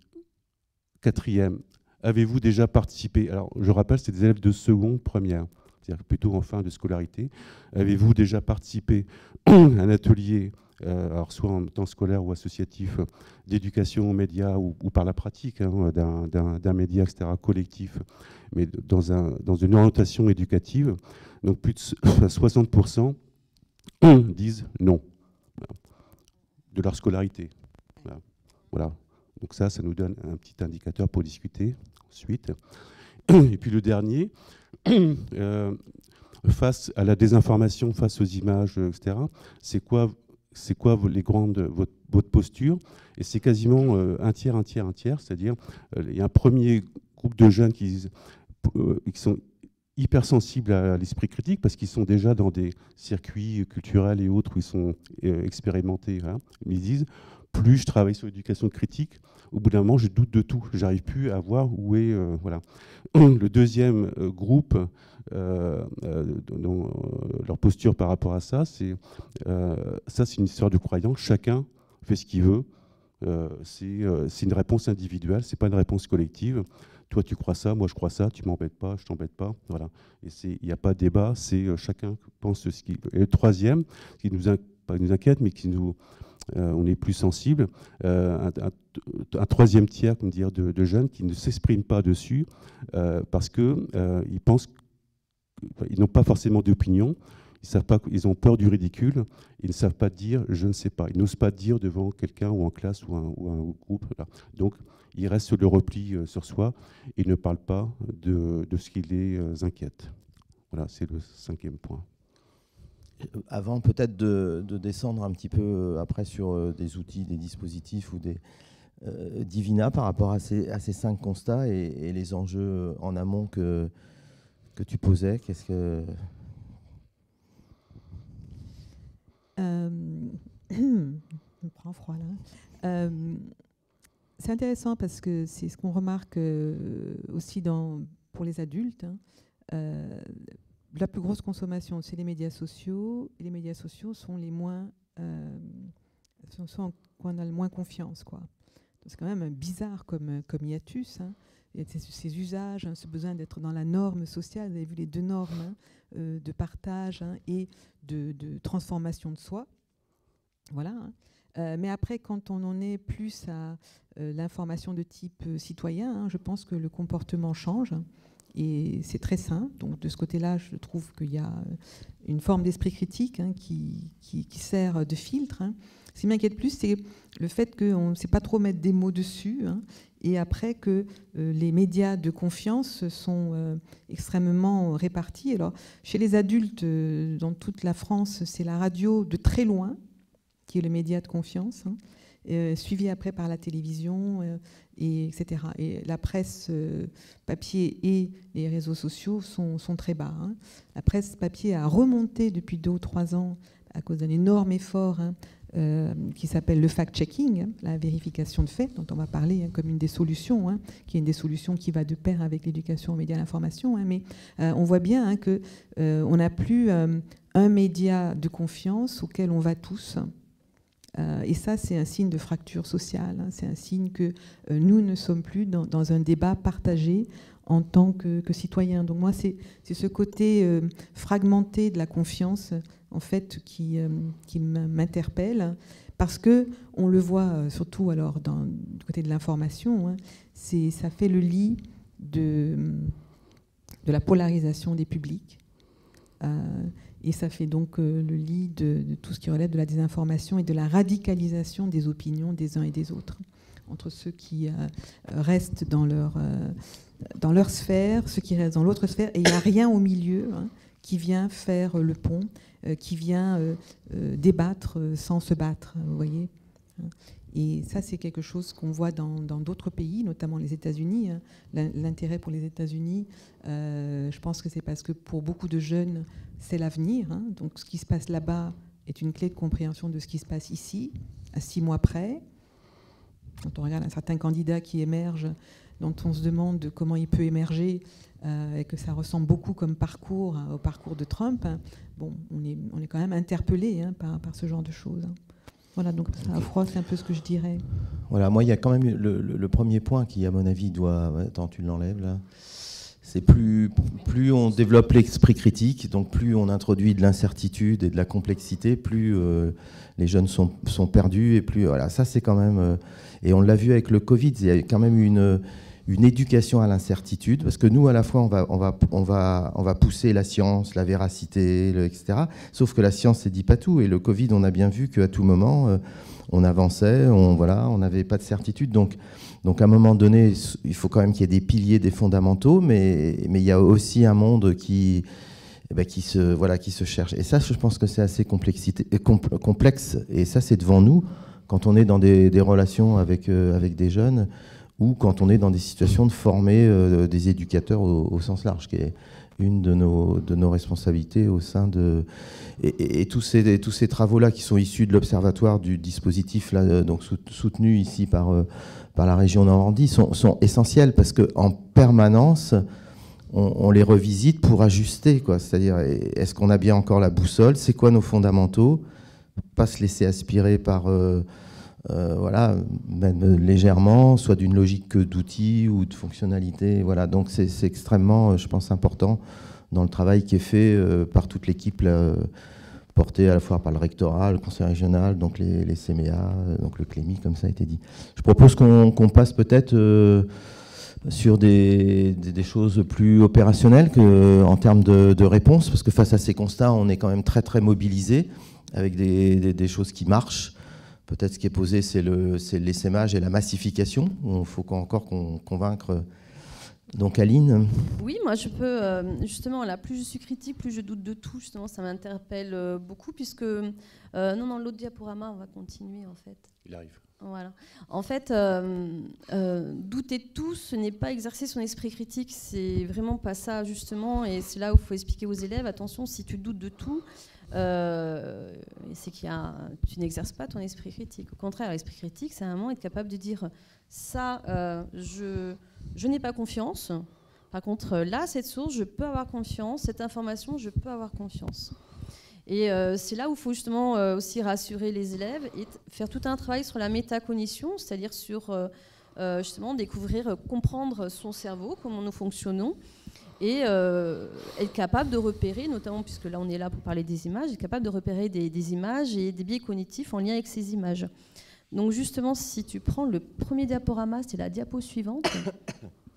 quatrième, avez-vous déjà participé? Alors, je rappelle, c'est des élèves de seconde, première, c'est-à-dire plutôt en fin de scolarité. Avez-vous déjà participé à un atelier alors soit en temps scolaire ou associatif, d'éducation aux médias ou par la pratique hein, d'un média, etc., collectif, mais dans une orientation éducative. Donc plus de 60% disent non de leur scolarité. Voilà. Donc ça nous donne un petit indicateur pour discuter ensuite. Et puis le dernier, face à la désinformation, face aux images, etc., c'est quoi votre posture? Et c'est quasiment un tiers, c'est-à-dire il y a un premier groupe de jeunes qui sont hypersensibles à l'esprit critique parce qu'ils sont déjà dans des circuits culturels et autres où ils sont expérimentés. Hein. Ils disent, plus je travaille sur l'éducation critique, au bout d'un moment, je doute de tout. J'arrive plus à voir où est... voilà. Le deuxième groupe, leur posture par rapport à ça, c'est une histoire de croyance. Chacun fait ce qu'il veut. C'est une réponse individuelle, c'est pas une réponse collective. Toi, tu crois ça, moi, je crois ça, tu m'embêtes pas, je t'embête pas. Voilà. Et il n'y a pas de débat, c'est chacun pense ce qu'il veut. Et le troisième, qui pas nous inquiète, mais qui nous... on est plus sensible, un troisième tiers comme dire, de jeunes qui ne s'expriment pas dessus parce qu'ils pensent qu'ils n'ont pas forcément d'opinion, ils ont peur du ridicule, ils ne savent pas dire « je ne sais pas ». Ils n'osent pas dire devant quelqu'un ou en classe ou un groupe. Là. Donc, ils restent sur le repli sur soi et ne parlent pas de ce qui les inquiète. Voilà, c'est le cinquième point. Avant peut-être de descendre un petit peu après sur des outils, des dispositifs ou des Divina par rapport à ces 5 constats et les enjeux en amont que tu posais, qu'est-ce que... Je me prends froid là. C'est intéressant parce que c'est ce qu'on remarque aussi pour les adultes. Hein. La plus grosse consommation, c'est les médias sociaux. Et les médias sociaux sont les moins... sont qu'on a le moins confiance, quoi. C'est quand même bizarre comme hiatus. Hein. Et ces usages, hein, ce besoin d'être dans la norme sociale. Vous avez vu les 2 normes hein, de partage hein, et de transformation de soi. Voilà. Hein. Mais après, quand on en est plus à l'information de type citoyen, hein, je pense que le comportement change. Hein. Et c'est très sain. Donc de ce côté-là, je trouve qu'il y a une forme d'esprit critique hein, qui sert de filtre. Hein. Ce qui m'inquiète plus, c'est le fait qu'on ne sait pas trop mettre des mots dessus. Hein, et après que les médias de confiance sont extrêmement répartis. Alors, chez les adultes, dans toute la France, c'est la radio de très loin qui est le média de confiance. Hein. suivi après par la télévision, etc. Et la presse papier et les réseaux sociaux sont très bas. Hein. La presse papier a remonté depuis 2 ou 3 ans à cause d'un énorme effort qui s'appelle le fact-checking, la vérification de faits, dont on va parler comme une des solutions, qui est une des solutions qui va de pair avec l'éducation aux médias et l'information. Mais on voit bien qu'on n'a plus un média de confiance auquel on va tous. Et ça, c'est un signe de fracture sociale. C'est un signe que nous ne sommes plus dans un débat partagé en tant que citoyens. Donc moi, c'est ce côté fragmenté de la confiance, en fait, qui m'interpelle, parce que on le voit surtout alors du côté de l'information. Ça fait le lit de la polarisation des publics. Et ça fait donc le lit de tout ce qui relève de la désinformation et de la radicalisation des opinions des uns et des autres, entre ceux qui restent dans leur sphère, ceux qui restent dans l'autre sphère, et il n'y a rien au milieu qui vient faire le pont, qui vient débattre sans se battre, vous voyez. Et ça, c'est quelque chose qu'on voit dans d'autres pays, notamment les États-Unis. L'intérêt pour les États-Unis, je pense que c'est parce que pour beaucoup de jeunes, c'est l'avenir. Donc ce qui se passe là-bas est une clé de compréhension de ce qui se passe ici, à 6 mois près. Quand on regarde un certain candidat qui émerge, dont on se demande comment il peut émerger, et que ça ressemble beaucoup comme parcours au parcours de Trump, bon, on est quand même interpellé par ce genre de choses. Voilà, donc ça à froid, c'est un peu ce que je dirais. Voilà, moi, il y a quand même le premier point qui, à mon avis, doit... Attends, tu l'enlèves, là. C'est plus on développe l'esprit critique, donc plus on introduit de l'incertitude et de la complexité, plus les jeunes sont perdus, et plus... Voilà, ça, c'est quand même... et on l'a vu avec le Covid, il y a quand même une éducation à l'incertitude, parce que nous, à la fois, on va pousser la science, la véracité, etc. Sauf que la science ne dit pas tout. Et le Covid, on a bien vu qu'à tout moment, on avançait, on n'avait pas de certitude. Donc, à un moment donné, il faut quand même qu'il y ait des piliers, des fondamentaux, mais il y a aussi un monde qui se cherche. Et ça, je pense que c'est assez complexe. Et ça, c'est devant nous, quand on est dans des relations avec des jeunes, ou quand on est dans des situations de former des éducateurs au sens large, qui est une de nos responsabilités au sein de... Et tous ces travaux-là qui sont issus de l'observatoire du dispositif là, donc soutenu ici par la région Normandie sont essentiels, parce qu'en permanence, on les revisite pour ajuster, quoi. C'est-à-dire, est-ce qu'on a bien encore la boussole? C'est quoi nos fondamentaux? Pas se laisser aspirer par... voilà, même légèrement, soit d'une logique d'outils ou de fonctionnalités. Voilà, donc c'est extrêmement, je pense, important dans le travail qui est fait par toute l'équipe, portée à la fois par le rectorat, le conseil régional, donc les CMEA, donc le CLEMI, comme ça a été dit. Je propose qu'on passe peut-être sur des choses plus opérationnelles en termes de réponse, parce que face à ces constats, on est quand même très, très mobilisé avec des choses qui marchent. Peut-être ce qui est posé, c'est l'essaimage et la massification. Il faut encore convaincre. Donc Aline. Oui, moi je peux, justement, là, plus je suis critique, plus je doute de tout. Justement, ça m'interpelle beaucoup, puisque... non, l'autre diaporama, on va continuer, en fait. Il arrive. Voilà. En fait, douter de tout, ce n'est pas exercer son esprit critique. C'est vraiment pas ça, justement. Et c'est là où il faut expliquer aux élèves, attention, si tu doutes de tout... c'est tu n'exerces pas ton esprit critique. Au contraire, l'esprit critique, c'est un moment être capable de dire ça, je n'ai pas confiance. Par contre, là, cette source, je peux avoir confiance. Cette information, je peux avoir confiance. Et c'est là où il faut justement aussi rassurer les élèves et faire tout un travail sur la métacognition, c'est-à-dire sur justement découvrir, comprendre son cerveau, comment nous fonctionnons, et être capable de repérer, notamment puisque là on est là pour parler des images, être capable de repérer des images et des biais cognitifs en lien avec ces images. Donc justement, si tu prends le premier diaporama, c'est la diapo suivante.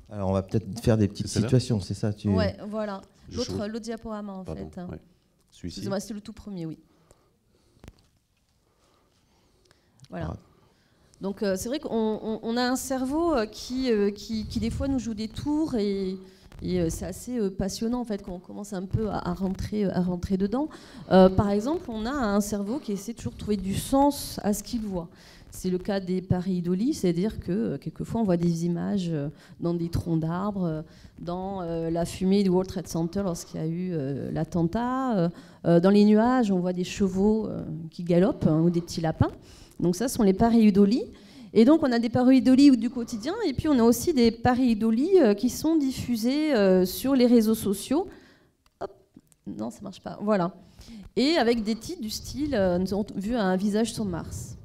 Alors on va peut-être faire des petites situations, c'est ça Ouais, voilà. L'autre diaporama en Pardon, fait. ouais. Celui-ci. Excusez-moi, c'est le tout premier, oui. Voilà. Ah. Donc c'est vrai qu'on a un cerveau qui des fois nous joue des tours et Et c'est assez passionnant en fait quand on commence un peu à rentrer dedans. Par exemple, on a un cerveau qui essaie toujours de trouver du sens à ce qu'il voit. C'est le cas des pareidolie, c'est-à-dire que quelquefois on voit des images dans des troncs d'arbres, dans la fumée du World Trade Center lorsqu'il y a eu l'attentat, dans les nuages on voit des chevaux qui galopent ou des petits lapins. Donc ça ce sont les pareidolie. Et donc on a des pareidolie du quotidien et puis on a aussi des pareidolie qui sont diffusées sur les réseaux sociaux. Hop, non ça marche pas, voilà. Et avec des titres du style nous avons vu un visage sur Mars.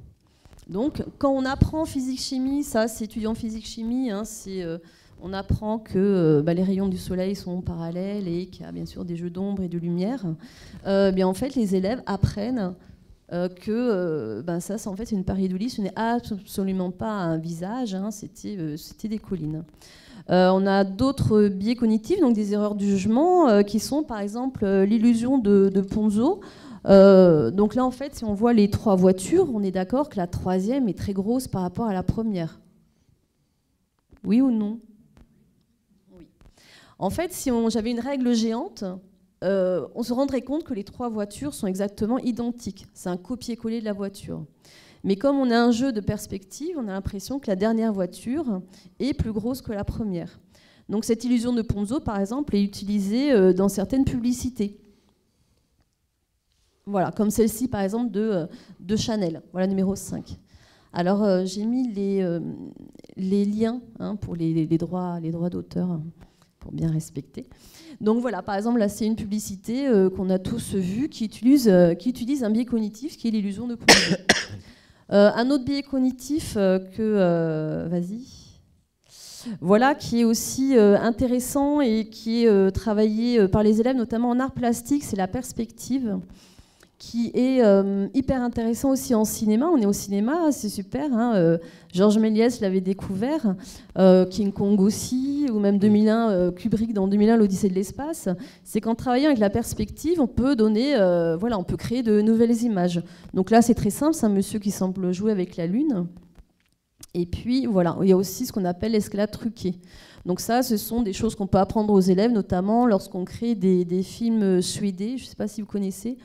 Donc, quand on apprend physique-chimie, ça c'est étudiant physique-chimie, hein, on apprend que les rayons du soleil sont parallèles et qu'il y a bien sûr des jeux d'ombre et de lumière. Bien en fait, les élèves apprennent que ça c'est en fait une pareidolie, ce n'est absolument pas un visage, hein, c'était des collines. On a d'autres biais cognitifs, donc des erreurs du jugement, qui sont par exemple l'illusion de Ponzo. Donc là, en fait, si on voit les 3 voitures, on est d'accord que la 3e est très grosse par rapport à la première. Oui ou non? Oui. En fait, si j'avais une règle géante, on se rendrait compte que les 3 voitures sont exactement identiques. C'est un copier-coller de la voiture. Mais comme on a un jeu de perspective, on a l'impression que la dernière voiture est plus grosse que la première. Donc cette illusion de Ponzo, par exemple, est utilisée dans certaines publicités. Voilà, comme celle-ci, par exemple, de Chanel, voilà, numéro 5. Alors, j'ai mis les liens pour les droits d'auteur, pour bien respecter. Donc voilà, par exemple, là, c'est une publicité qu'on a tous vue qui utilise un biais cognitif qui est l'illusion de Ponzo. Un autre biais cognitif voilà, qui est aussi intéressant et qui est travaillé par les élèves, notamment en art plastique, c'est la perspective, qui est hyper intéressant aussi en cinéma. On est au cinéma, c'est super. Hein, Georges Méliès l'avait découvert, King Kong aussi, ou même 2001, Kubrick dans 2001, l'Odyssée de l'espace. C'est qu'en travaillant avec la perspective, on peut on peut créer de nouvelles images. Donc là, c'est très simple, c'est un monsieur qui semble jouer avec la Lune. Et puis, voilà, il y a aussi ce qu'on appelle l'escalade truquée. Donc ça, ce sont des choses qu'on peut apprendre aux élèves, notamment lorsqu'on crée des films suédés. Je ne sais pas si vous connaissez.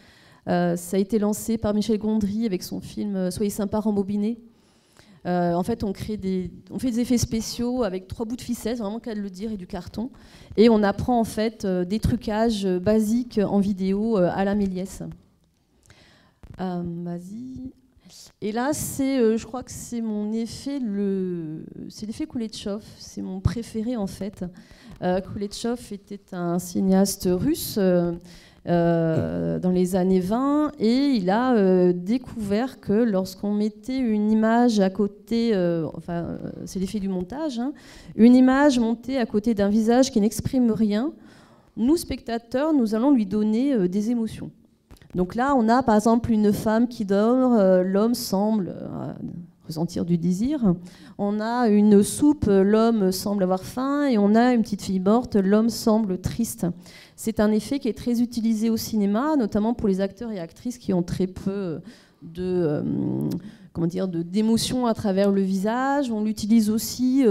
Ça a été lancé par Michel Gondry avec son film Soyez sympa, rembobiné. En fait, on fait des effets spéciaux avec 3 bouts de ficelle, c'est vraiment le cas de le dire, et du carton. Et on apprend en fait des trucages basiques en vidéo à la Méliès. Vas-y. Et là, je crois que c'est mon effet, c'est l'effet Kouletchov. C'est mon préféré en fait. Kouletchov était un cinéaste russe. Dans les années 20, et il a découvert que lorsqu'on mettait une image à côté, c'est l'effet du montage, hein, une image montée à côté d'un visage qui n'exprime rien, nous, spectateurs, nous allons lui donner des émotions. Donc là, on a par exemple une femme qui dort, l'homme semble ressentir du désir. On a une soupe, l'homme semble avoir faim, et on a une petite fille morte, l'homme semble triste. C'est un effet qui est très utilisé au cinéma, notamment pour les acteurs et actrices qui ont très peu d'émotions à travers le visage. On l'utilise aussi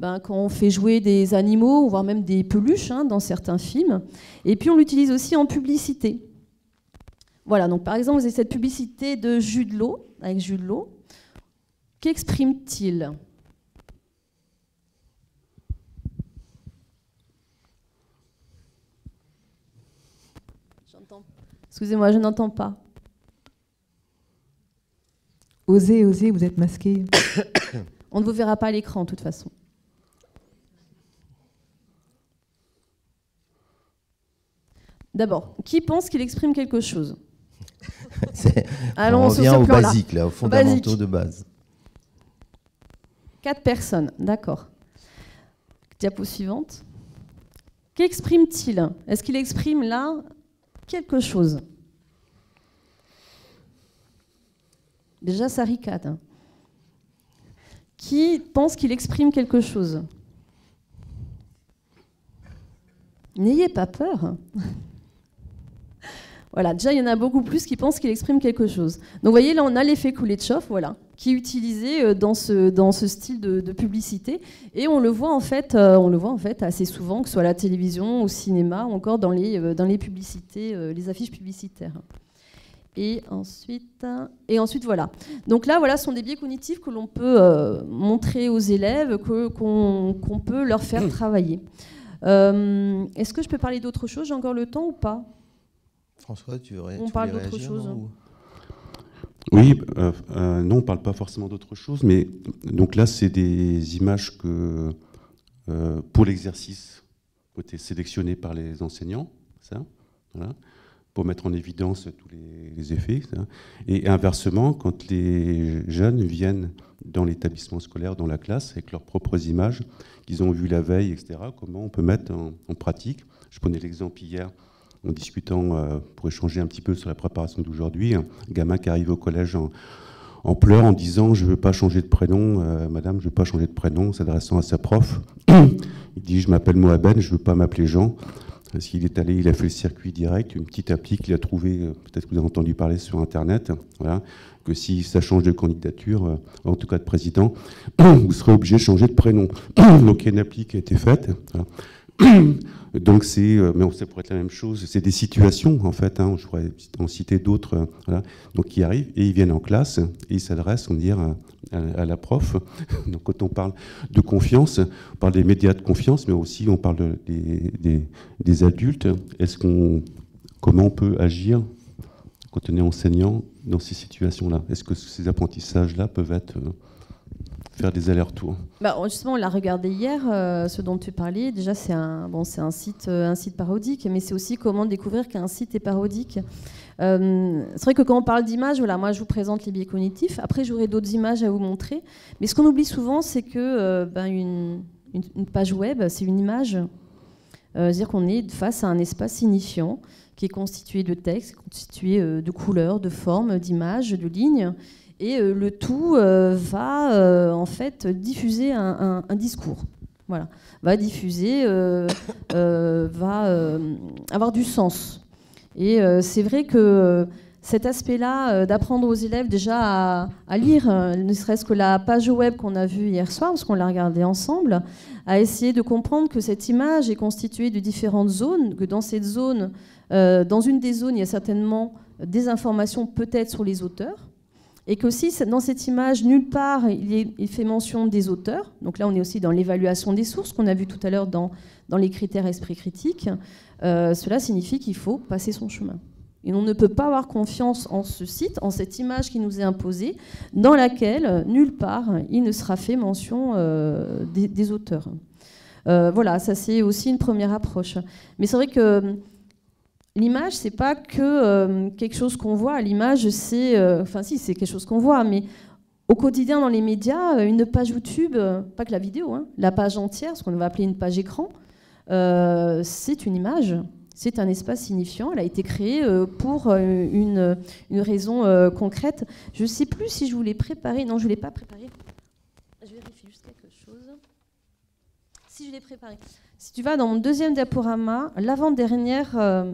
quand on fait jouer des animaux, voire même des peluches dans certains films. Et puis on l'utilise aussi en publicité. Voilà, donc par exemple, vous avez cette publicité de jus de l'eau, avec jus de l'eau. Qu'exprime-t-il ? Excusez-moi, je n'entends pas. Osez, osez, vous êtes masqué. On ne vous verra pas à l'écran, de toute façon. D'abord, qui pense qu'il exprime quelque chose ? On revient au basique, là, aux fondamentaux de base. 4 personnes, d'accord. Diapo suivante. Qu'exprime-t-il ? Est-ce qu'il exprime là quelque chose ? Déjà, ça ricade. Hein. Qui pense qu'il exprime quelque chose ? N'ayez pas peur. Voilà, déjà, il y en a beaucoup plus qui pensent qu'il exprime quelque chose. Donc, vous voyez, là, on a l'effet Kouletchov, voilà. qui est utilisé dans ce style de publicité. Et on le voit en fait assez souvent, que ce soit à la télévision, au cinéma, ou encore dans les publicités, les affiches publicitaires. Et ensuite, voilà. Donc là, voilà, ce sont des biais cognitifs que l'on peut montrer aux élèves, qu'on peut leur faire travailler. Est-ce que je peux parler d'autre chose? J'ai encore le temps ou pas? François, tu voulais parle d'autre réagir, chose. non, ou... Oui, non, on ne parle pas forcément d'autre chose, mais donc là, c'est des images que, pour l'exercice, ont été sélectionnées par les enseignants, ça, voilà, pour mettre en évidence tous les effets. Ça. Et inversement, quand les jeunes viennent dans l'établissement scolaire, dans la classe, avec leurs propres images qu'ils ont vues la veille, etc., comment on peut mettre en pratique. Je prenais l'exemple hier, en discutant pour échanger un petit peu sur la préparation d'aujourd'hui, un gamin qui arrive au collège en pleurs en disant « je ne veux pas changer de prénom, madame, je ne veux pas changer de prénom », s'adressant à sa prof. Il dit « je m'appelle Mohamed, je ne veux pas m'appeler Jean ». Parce qu'il est allé, il a fait le circuit direct, une petite appli qu'il a trouvée, peut-être que vous avez entendu parler sur Internet, voilà, que si ça change de candidature, en tout cas de président, vous serez obligé de changer de prénom. Donc il y a une appli qui a été faite. Voilà. Donc mais ça pourrait être la même chose, c'est des situations en fait, hein, je pourrais en citer d'autres, voilà, donc qui arrivent et ils viennent en classe et ils s'adressent, on va dire, à la prof. Donc quand on parle de confiance, on parle des médias de confiance, mais aussi on parle des adultes. Comment on peut agir quand on est enseignant dans ces situations-là? Est-ce que ces apprentissages-là peuvent faire des allers-retours? Justement, on l'a regardé hier, ce dont tu parlais. Déjà, c'est un site parodique, mais c'est aussi comment découvrir qu'un site est parodique. C'est vrai que quand on parle d'images, voilà, moi je vous présente les biais cognitifs. Après, j'aurai d'autres images à vous montrer. Mais ce qu'on oublie souvent, c'est que une page web, c'est une image. C'est-à-dire qu'on est face à un espace signifiant qui est constitué de texte, constitué de couleurs, de formes, d'images, de lignes. Et le tout va en fait diffuser un discours. Voilà. Va diffuser, va avoir du sens. Et c'est vrai que cet aspect-là d'apprendre aux élèves déjà à lire, ne serait-ce que la page web qu'on a vue hier soir, parce qu'on l'a regardée ensemble, à essayer de comprendre que cette image est constituée de différentes zones, que dans cette zone, dans une des zones, il y a certainement des informations peut-être sur les auteurs, et qu'aussi, dans cette image, nulle part, il fait mention des auteurs. Donc là, on est aussi dans l'évaluation des sources, qu'on a vu tout à l'heure dans les critères esprit critique. Cela signifie qu'il faut passer son chemin. Et on ne peut pas avoir confiance en ce site, en cette image qui nous est imposée, dans laquelle, nulle part, il ne sera fait mention des auteurs. Voilà, ça c'est aussi une première approche. Mais c'est vrai que l'image, c'est pas que quelque chose qu'on voit. L'image, c'est... Enfin, si, c'est quelque chose qu'on voit, mais au quotidien, dans les médias, une page YouTube, pas que la vidéo, hein, la page entière, ce qu'on va appeler une page écran, c'est une image, c'est un espace signifiant. Elle a été créée pour une raison concrète. Je ne sais plus si je vous l'ai préparé. Non, je ne l'ai pas préparé. Je vérifie juste quelque chose. Si je l'ai préparé. Si tu vas dans mon deuxième diaporama, l'avant-dernière...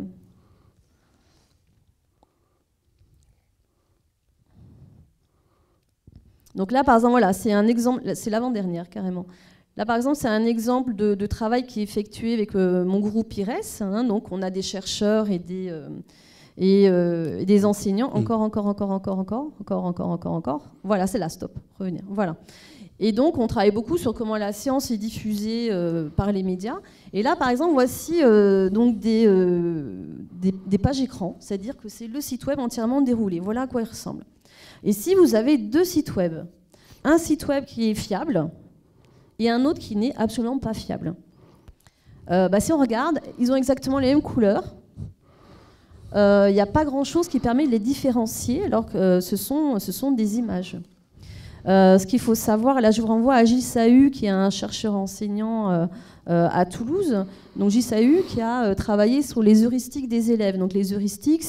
Donc là, par exemple, voilà, c'est un exemple, c'est l'avant-dernière carrément. Là, par exemple, c'est un exemple de travail qui est effectué avec mon groupe IRES. Hein, donc, on a des chercheurs et des enseignants. Encore. Voilà, c'est là, stop, revenir. Voilà. Et donc, on travaille beaucoup sur comment la science est diffusée par les médias. Et là, par exemple, voici donc des pages écran, c'est-à-dire que c'est le site web entièrement déroulé. Voilà à quoi il ressemble. Et si vous avez deux sites web, un site web qui est fiable et un autre qui n'est absolument pas fiable, si on regarde, ils ont exactement les mêmes couleurs. Il n'y a pas grand-chose qui permet de les différencier alors que ce sont des images. Ce qu'il faut savoir, là je vous renvoie à Gilles Sahu, qui est un chercheur enseignant à Toulouse. Donc Gilles Sahu qui a travaillé sur les heuristiques des élèves. Donc les heuristiques,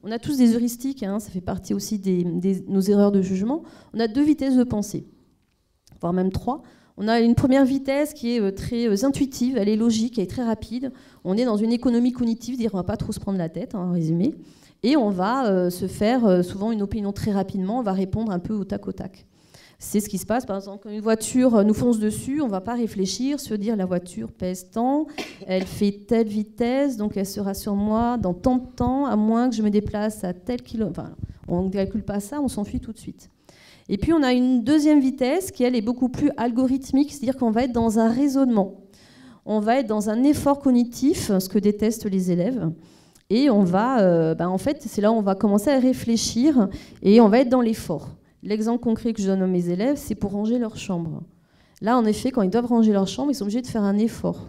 on a tous des heuristiques, hein, ça fait partie aussi de nos erreurs de jugement. On a deux vitesses de pensée, voire même trois. On a une première vitesse qui est très intuitive, elle est logique, elle est très rapide. On est dans une économie cognitive, dire on ne va pas trop se prendre la tête, hein, en résumé. Et on va se faire souvent une opinion très rapidement, on va répondre un peu au tac au tac. C'est ce qui se passe, par exemple, quand une voiture nous fonce dessus, on ne va pas réfléchir, se dire la voiture pèse tant, elle fait telle vitesse, donc elle sera sur moi dans tant de temps, à moins que je me déplace à tel kilomètre. Enfin, on ne calcule pas ça, on s'enfuit tout de suite. Et puis on a une deuxième vitesse qui, elle, est beaucoup plus algorithmique, c'est-à-dire qu'on va être dans un raisonnement. On va être dans un effort cognitif, ce que détestent les élèves. Et on va, en fait, c'est là où on va commencer à réfléchir et on va être dans l'effort. L'exemple concret que je donne à mes élèves, c'est pour ranger leur chambre. Là, en effet, quand ils doivent ranger leur chambre, ils sont obligés de faire un effort.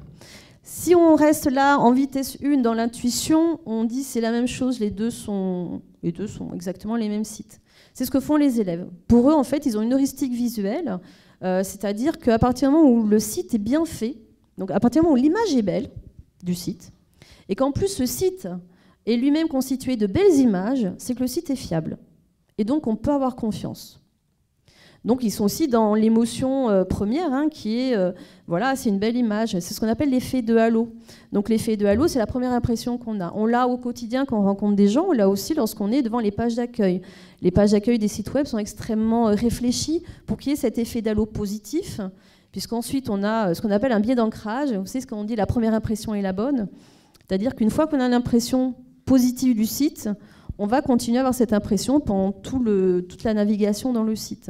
Si on reste là en vitesse 1 dans l'intuition, on dit c'est la même chose, les deux sont exactement les mêmes sites. C'est ce que font les élèves. Pour eux, en fait, ils ont une heuristique visuelle, c'est-à-dire qu'à partir du moment où le site est bien fait, donc à partir du moment où l'image est belle du site, et qu'en plus ce site est lui-même constitué de belles images, c'est que le site est fiable. Et donc, on peut avoir confiance. Donc, ils sont aussi dans l'émotion première, qui est, voilà, c'est une belle image. C'est ce qu'on appelle l'effet de halo. Donc, l'effet de halo, c'est la première impression qu'on a. On l'a au quotidien quand on rencontre des gens, on l'a aussi lorsqu'on est devant les pages d'accueil. Les pages d'accueil des sites web sont extrêmement réfléchies pour qu'il y ait cet effet d'halo positif, puisqu'ensuite, on a ce qu'on appelle un biais d'ancrage. Vous savez ce qu'on dit, la première impression est la bonne. C'est-à-dire qu'une fois qu'on a l'impression positive du site, on va continuer à avoir cette impression pendant toute la navigation dans le site.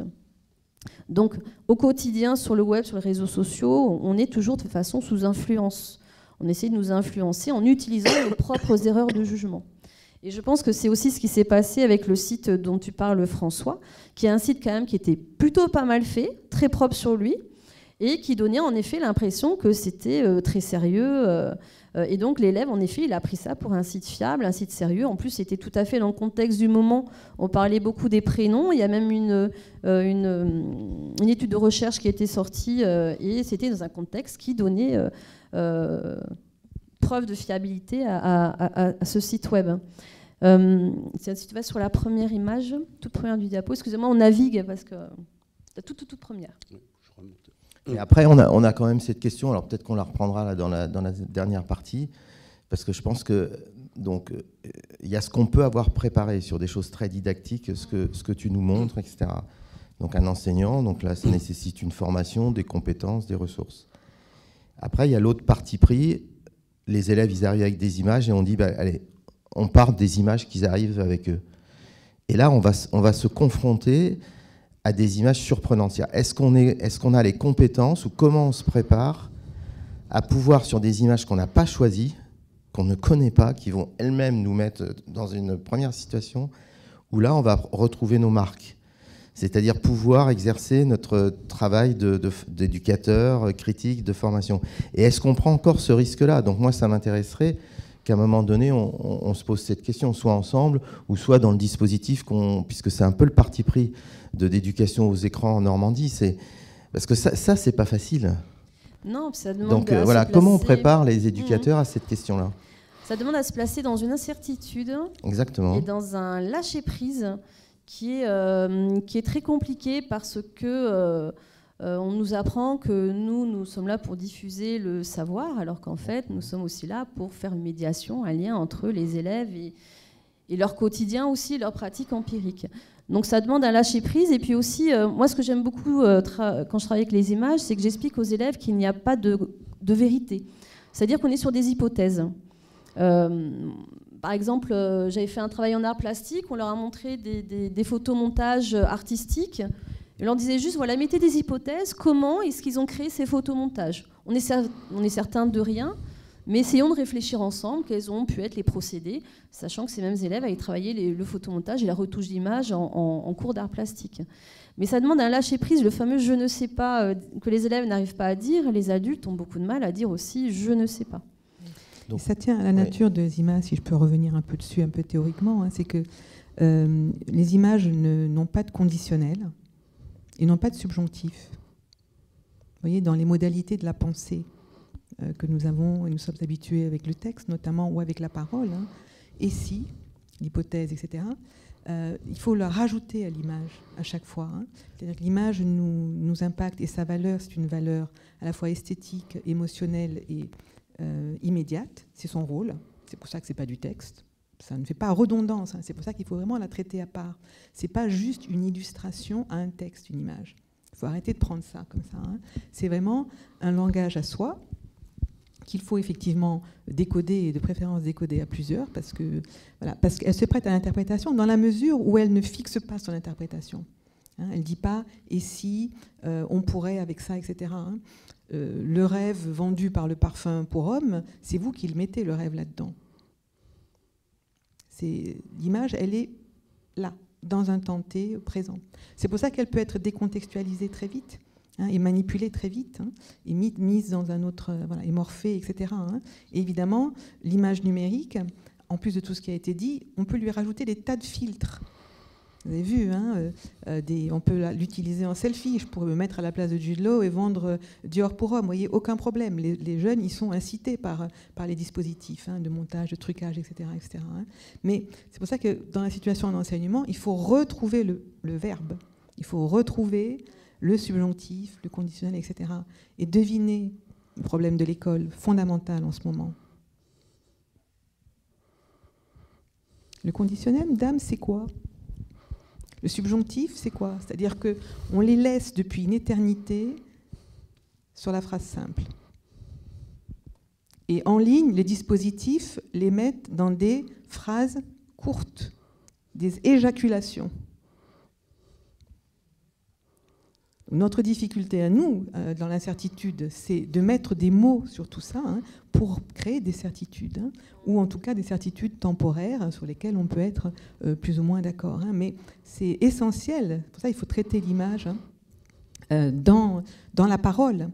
Donc, au quotidien, sur le web, sur les réseaux sociaux, on est toujours de toute façon sous influence. On essaie de nous influencer en utilisant nos propres erreurs de jugement. Et je pense que c'est aussi ce qui s'est passé avec le site dont tu parles, François, qui est un site quand même qui était plutôt pas mal fait, très propre sur lui, et qui donnait en effet l'impression que c'était très sérieux. Et donc l'élève, en effet, il a pris ça pour un site fiable, un site sérieux. En plus, c'était tout à fait dans le contexte du moment. On parlait beaucoup des prénoms. Il y a même une étude de recherche qui a été sortie, et c'était dans un contexte qui donnait preuve de fiabilité à ce site web. Si tu vas sur la première image, toute première du diapo, excusez-moi, on navigue parce que la toute première. Et après, on a quand même cette question, alors peut-être qu'on la reprendra là dans la dernière partie, parce que je pense que donc il y a ce qu'on peut avoir préparé sur des choses très didactiques, ce que tu nous montres, etc. Donc un enseignant, donc là, ça nécessite une formation, des compétences, des ressources. Après, il y a l'autre parti pris, les élèves, ils arrivent avec des images et on dit, allez, on part des images qu'ils arrivent avec eux. Et là, on va se confronter à des images surprenantes. Est-ce qu'on a les compétences ou comment on se prépare à pouvoir, sur des images qu'on n'a pas choisies, qu'on ne connaît pas, qui vont elles-mêmes nous mettre dans une première situation où là, on va retrouver nos marques. C'est-à-dire pouvoir exercer notre travail d'éducateur, critique, de formation. Et est-ce qu'on prend encore ce risque-là? Donc moi, ça m'intéresserait qu'à un moment donné, on se pose cette question, soit ensemble, ou soit dans le dispositif, puisque c'est un peu le parti pris d'éducation aux écrans en Normandie, parce que ça c'est pas facile. Non, ça demande donc voilà, comment on prépare les éducateurs à cette question-là? Ça demande à se placer dans une incertitude. Exactement. Et dans un lâcher-prise qui est très compliqué parce que on nous apprend que nous sommes là pour diffuser le savoir, alors qu'en fait, nous sommes aussi là pour faire une médiation, un lien entre les élèves et leur quotidien aussi, leur pratique empirique. Donc ça demande un lâcher-prise. Et puis aussi, moi, ce que j'aime beaucoup quand je travaille avec les images, c'est que j'explique aux élèves qu'il n'y a pas de vérité. C'est-à-dire qu'on est sur des hypothèses. Par exemple, j'avais fait un travail en art plastique, on leur a montré des photomontages artistiques. Et on leur disait juste, voilà, mettez des hypothèses, comment est-ce qu'ils ont créé ces photomontages? On est certain de rien, mais essayons de réfléchir ensemble quels ont pu être les procédés, sachant que ces mêmes élèves avaient travaillé le photomontage et la retouche d'image en cours d'art plastique. Mais ça demande un lâcher-prise, le fameux « je ne sais pas » que les élèves n'arrivent pas à dire. Les adultes ont beaucoup de mal à dire aussi « je ne sais pas ». Donc, ça tient à la nature des images, si je peux revenir un peu dessus, un peu théoriquement, c'est que les images n'ont pas de conditionnel et n'ont pas de subjonctif. Vous voyez, dans les modalités de la pensée que nous avons, et nous sommes habitués avec le texte notamment, ou avec la parole, et si, l'hypothèse, etc., il faut la rajouter à l'image à chaque fois. C'est-à-dire que l'image nous impacte, et sa valeur, c'est une valeur à la fois esthétique, émotionnelle et immédiate. C'est son rôle. C'est pour ça que ce n'est pas du texte. ça ne fait pas redondance. C'est pour ça qu'il faut vraiment la traiter à part. Ce n'est pas juste une illustration à un texte, une image. Il faut arrêter de prendre ça comme ça. C'est vraiment un langage à soi qu'il faut effectivement décoder, et de préférence décoder à plusieurs, parce qu'elle se prête à l'interprétation dans la mesure où elle ne fixe pas son interprétation. Elle ne dit pas « et si on pourrait avec ça, etc. » Le rêve vendu par le parfum pour homme, c'est vous qui le mettez, le rêve, là-dedans. L'image, elle est là, dans un temps T présent. C'est pour ça qu'elle peut être décontextualisée très vite, et manipulée très vite, et mise dans un autre, et morphée, etc. Et évidemment, l'image numérique, en plus de tout ce qui a été dit, on peut lui rajouter des tas de filtres. Vous avez vu, on peut l'utiliser en selfie. Je pourrais me mettre à la place de Jude Law et vendre Dior pour homme. Vous voyez, aucun problème. Les jeunes, ils sont incités par les dispositifs de montage, de trucage, etc. etc. Mais c'est pour ça que dans la situation d'enseignement, il faut retrouver le verbe. Il faut retrouver le subjonctif, le conditionnel, etc. Et deviner le problème de l'école fondamental en ce moment. Le conditionnel, dame, c'est quoi ? Le subjonctif, c'est quoi? C'est-à-dire qu'on les laisse depuis une éternité sur la phrase simple. Et en ligne, les dispositifs les mettent dans des phrases courtes, des éjaculations. Notre difficulté à nous, dans l'incertitude, c'est de mettre des mots sur tout ça pour créer des certitudes, ou en tout cas des certitudes temporaires sur lesquelles on peut être plus ou moins d'accord. Mais c'est essentiel, pour ça il faut traiter l'image dans la parole,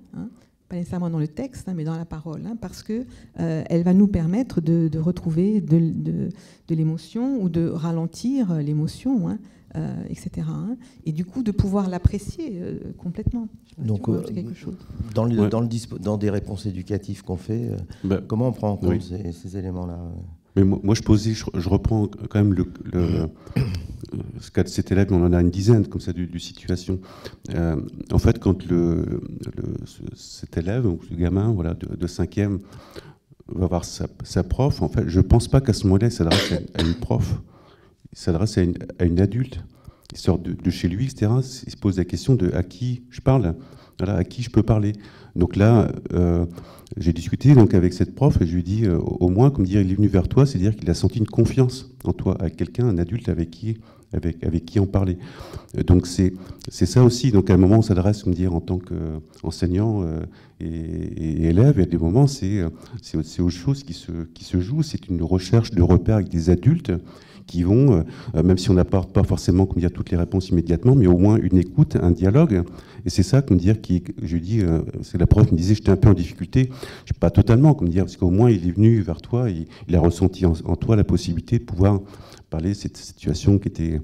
pas nécessairement dans le texte, mais dans la parole, parce qu'elle va nous permettre de retrouver de l'émotion ou de ralentir l'émotion, etc. Et du coup, de pouvoir l'apprécier complètement. Donc, quelque chose. Dans des réponses éducatives qu'on fait, comment on prend en compte ces éléments-là? Mais moi, je reprends quand même ce cas de cet élève, on en a une dizaine comme ça de situations. En fait, quand cet élève, ou ce gamin de 5e, va voir sa prof, en fait, je ne pense pas qu'à ce moment-là, il s'adresse à une prof. Il s'adresse à une adulte. Il sort de chez lui, etc. Il se pose la question de à qui je parle, à qui je peux parler. Donc là, j'ai discuté avec cette prof et je lui ai dit, au moins, comme dire, il est venu vers toi, c'est-à-dire qu'il a senti une confiance en toi, avec quelqu'un, un adulte avec qui en parler. Donc c'est ça aussi. Donc à un moment, on s'adresse, comme dire, en tant qu'enseignant et élève, et à des moments, c'est autre chose qui se joue. C'est une recherche de repères avec des adultes qui vont, même si on n'apporte pas forcément comme dire, toutes les réponses immédiatement, mais au moins une écoute, un dialogue. Et c'est ça, comme dire, je dis, c'est la prof qui me disait, j'étais un peu en difficulté. Je pas totalement, comme dire, parce qu'au moins il est venu vers toi, il a ressenti en toi la possibilité de pouvoir parler de cette situation qui était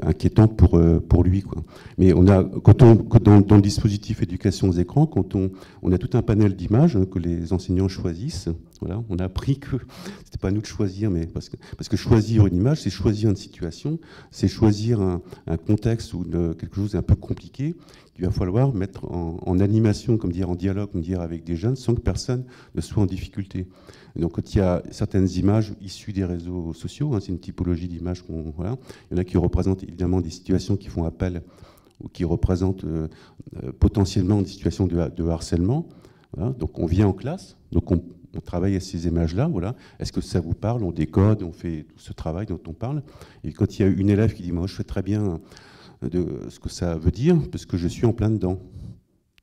inquiétante pour lui, quoi. Mais on a, dans le dispositif éducation aux écrans, quand on a tout un panel d'images que les enseignants choisissent. Voilà, on a appris que c'était pas à nous de choisir, mais parce que choisir une image, c'est choisir une situation, c'est choisir un contexte ou quelque chose d'un peu compliqué qu'il va falloir mettre en animation, comme dire, en dialogue, comme dire, avec des jeunes, sans que personne ne soit en difficulté. Donc, quand il y a certaines images issues des réseaux sociaux, c'est une typologie d'images voilà, il y en a qui représentent évidemment des situations qui font appel ou qui représentent potentiellement des situations de harcèlement. Voilà. Donc, on vient en classe, donc on travaille à ces images-là, voilà. Est-ce que ça vous parle? On décode, on fait tout ce travail dont on parle. Et quand il y a une élève qui dit, moi, je sais très bien de ce que ça veut dire, parce que je suis en plein dedans.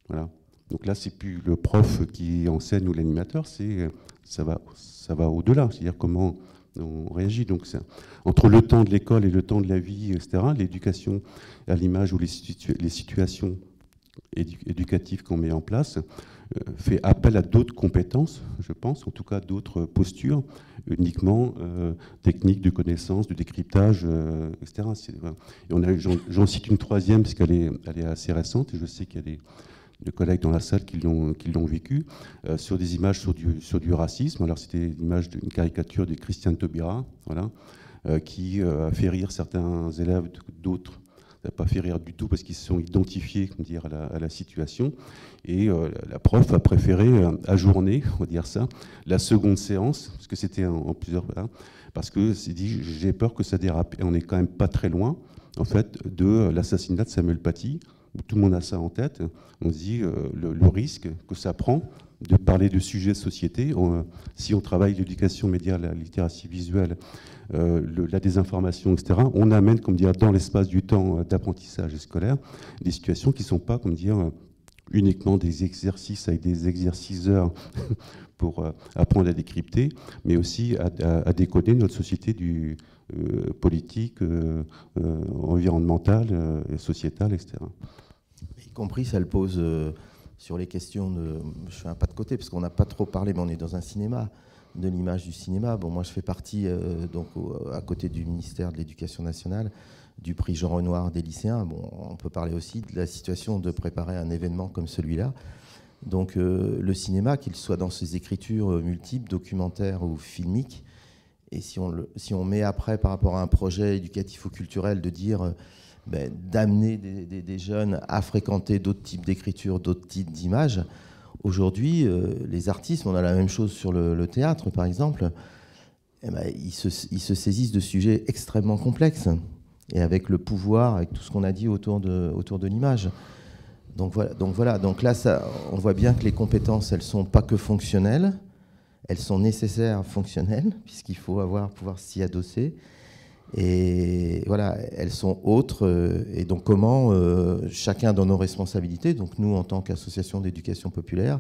Voilà. Donc là, c'est plus le prof qui enseigne ou l'animateur, ça va au-delà, c'est-à-dire comment on réagit. Donc, entre le temps de l'école et le temps de la vie, etc., l'éducation à l'image ou les situations éducatives qu'on met en place fait appel à d'autres compétences, je pense, en tout cas d'autres postures, uniquement techniques de connaissance, de décryptage, etc. Et j'en cite une troisième, parce qu'elle est assez récente, et je sais qu'il y a des collègues dans la salle qui l'ont vécu, sur des images sur du racisme. Alors c'était l'image d'une caricature de Christiane Taubira, voilà, qui a fait rire certains élèves, d'autres n'a pas fait rire du tout parce qu'ils se sont identifiés, comment dire, à la situation. Et la prof a préféré ajourner, on va dire ça, la seconde séance, parce que c'était en plusieurs, parce que j'ai peur que ça dérape. Et on n'est quand même pas très loin, en fait, de l'assassinat de Samuel Paty. Tout le monde a ça en tête. On se dit le risque que ça prend de parler de sujets de société. Si on travaille l'éducation média, la littératie visuelle, la désinformation, etc., on amène, comme dire, dans l'espace du temps d'apprentissage scolaire, des situations qui ne sont pas, comme dire, uniquement des exercices avec des exerciceurs pour apprendre à décrypter, mais aussi à décoder notre société politique, environnementale, sociétale, etc. Y compris, ça le pose sur les questions de... Je fais un pas de côté, parce qu'on n'a pas trop parlé, mais on est dans un cinéma, de l'image du cinéma. Bon, moi, je fais partie, donc, à côté du ministère de l'Éducation nationale, du prix Jean Renoir des lycéens. Bon, on peut parler aussi de la situation de préparer un événement comme celui-là. Donc, le cinéma, qu'il soit dans ses écritures multiples, documentaires ou filmiques, et si on met après, par rapport à un projet éducatif ou culturel, de dire... d'amener des jeunes à fréquenter d'autres types d'écriture, d'autres types d'images. Aujourd'hui, les artistes, on a la même chose sur le théâtre, par exemple, ils se saisissent de sujets extrêmement complexes, et avec le pouvoir, avec tout ce qu'on a dit autour de l'image. Donc voilà. Donc là, on voit bien que les compétences, elles ne sont pas que fonctionnelles, elles sont nécessaires fonctionnelles, puisqu'il faut pouvoir s'y adosser. Et voilà, elles sont autres. Et donc comment, chacun dans nos responsabilités, donc nous en tant qu'association d'éducation populaire,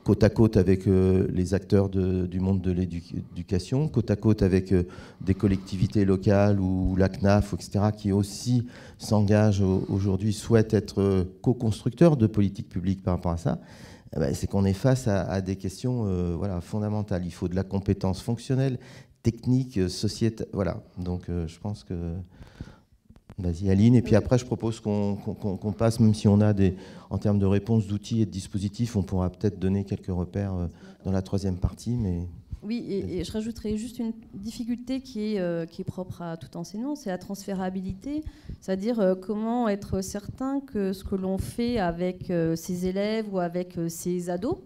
côte à côte avec les acteurs du monde de l'éducation, côte à côte avec des collectivités locales ou la CNAF, etc., qui aussi s'engagent aujourd'hui, souhaitent être co-constructeurs de politiques publiques par rapport à ça, c'est qu'on est face à des questions fondamentales. Il faut de la compétence fonctionnelle, technique, société, voilà. Donc je pense que... Vas-y Aline, et puis après je propose qu'on passe, même si on a en termes de réponses, d'outils et de dispositifs, on pourra peut-être donner quelques repères dans la troisième partie, mais... Oui, et je rajouterais juste une difficulté qui est propre à tout enseignant, c'est la transférabilité, c'est-à-dire comment être certain que ce que l'on fait avec ses élèves ou avec ses ados,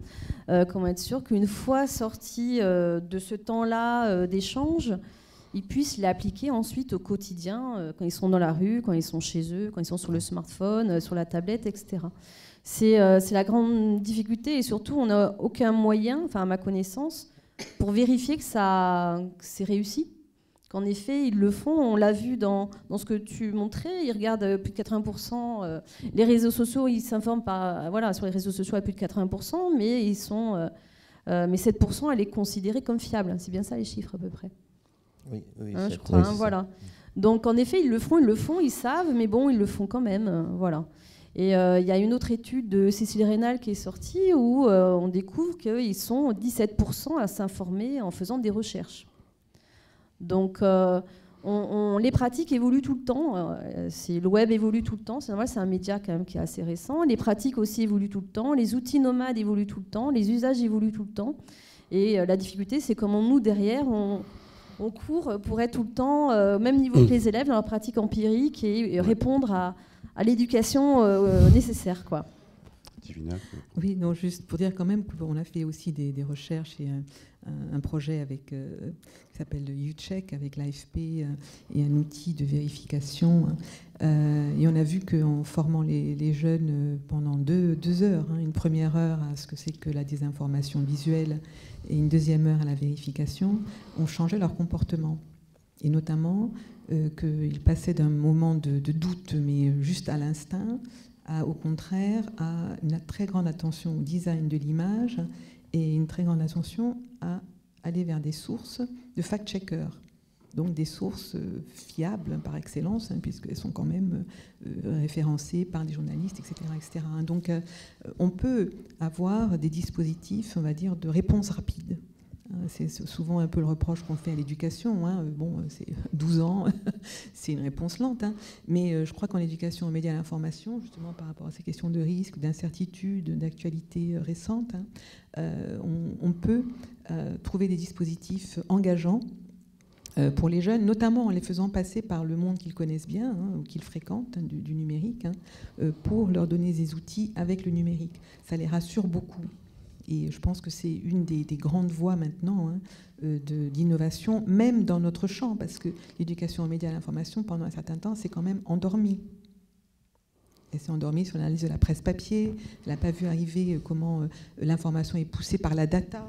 comment être sûr qu'une fois sortis de ce temps-là d'échange, ils puissent l'appliquer ensuite au quotidien, quand ils sont dans la rue, quand ils sont chez eux, quand ils sont sur le smartphone, sur la tablette, etc. C'est la grande difficulté, et surtout on n'a aucun moyen, enfin à ma connaissance, pour vérifier que c'est réussi. Qu'en effet, ils le font. On l'a vu dans ce que tu montrais. Ils regardent plus de 80%. Les réseaux sociaux, ils s'informent sur les réseaux sociaux à plus de 80%, mais mais 7%, elle est considérée comme fiable. C'est bien ça les chiffres à peu près. Oui, je crois. Voilà. Donc en effet, ils le font, ils savent, mais bon, ils le font quand même. Voilà. Et il y a une autre étude de Cécile Rénal qui est sortie où on découvre qu'ils sont 17% à s'informer en faisant des recherches. Donc les pratiques évoluent tout le temps. Le web évolue tout le temps. C'est normal, c'est un média quand même qui est assez récent. Les pratiques aussi évoluent tout le temps. Les outils nomades évoluent tout le temps. Les usages évoluent tout le temps. Et la difficulté, c'est comment nous, derrière, on court pour être tout le temps au même niveau que les élèves dans leur pratique empirique et répondre à l'éducation nécessaire, quoi. Oui, non, juste pour dire quand même qu'on a fait aussi des recherches et un projet qui s'appelle le U-Check avec l'AFP et un outil de vérification. Et on a vu qu'en formant les jeunes pendant 2 heures, une première heure à ce que c'est que la désinformation visuelle et une deuxième heure à la vérification, on changeait leur comportement. Et notamment qu'ils passaient d'un moment de doute, mais juste à l'instinct, au contraire, à une très grande attention au design de l'image et une très grande attention à aller vers des sources de fact-checkers. Donc des sources fiables par excellence, puisqu'elles sont quand même référencées par des journalistes, etc. etc. Donc on peut avoir des dispositifs, on va dire, de réponse rapide. C'est souvent un peu le reproche qu'on fait à l'éducation. Bon, c'est 12 ans, c'est une réponse lente. Mais je crois qu'en éducation aux médias et à l'information, justement par rapport à ces questions de risque, d'incertitude, d'actualité récente, on peut trouver des dispositifs engageants pour les jeunes, notamment en les faisant passer par le monde qu'ils connaissent bien, ou qu'ils fréquentent, du numérique, pour leur donner des outils avec le numérique. Ça les rassure beaucoup. Et je pense que c'est une des grandes voies maintenant d'innovation, même dans notre champ, parce que l'éducation aux médias et à l'information, pendant un certain temps, c'est quand même endormi. Elle s'est endormie sur l'analyse de la presse papier. Elle n'a pas vu arriver comment l'information est poussée par la data,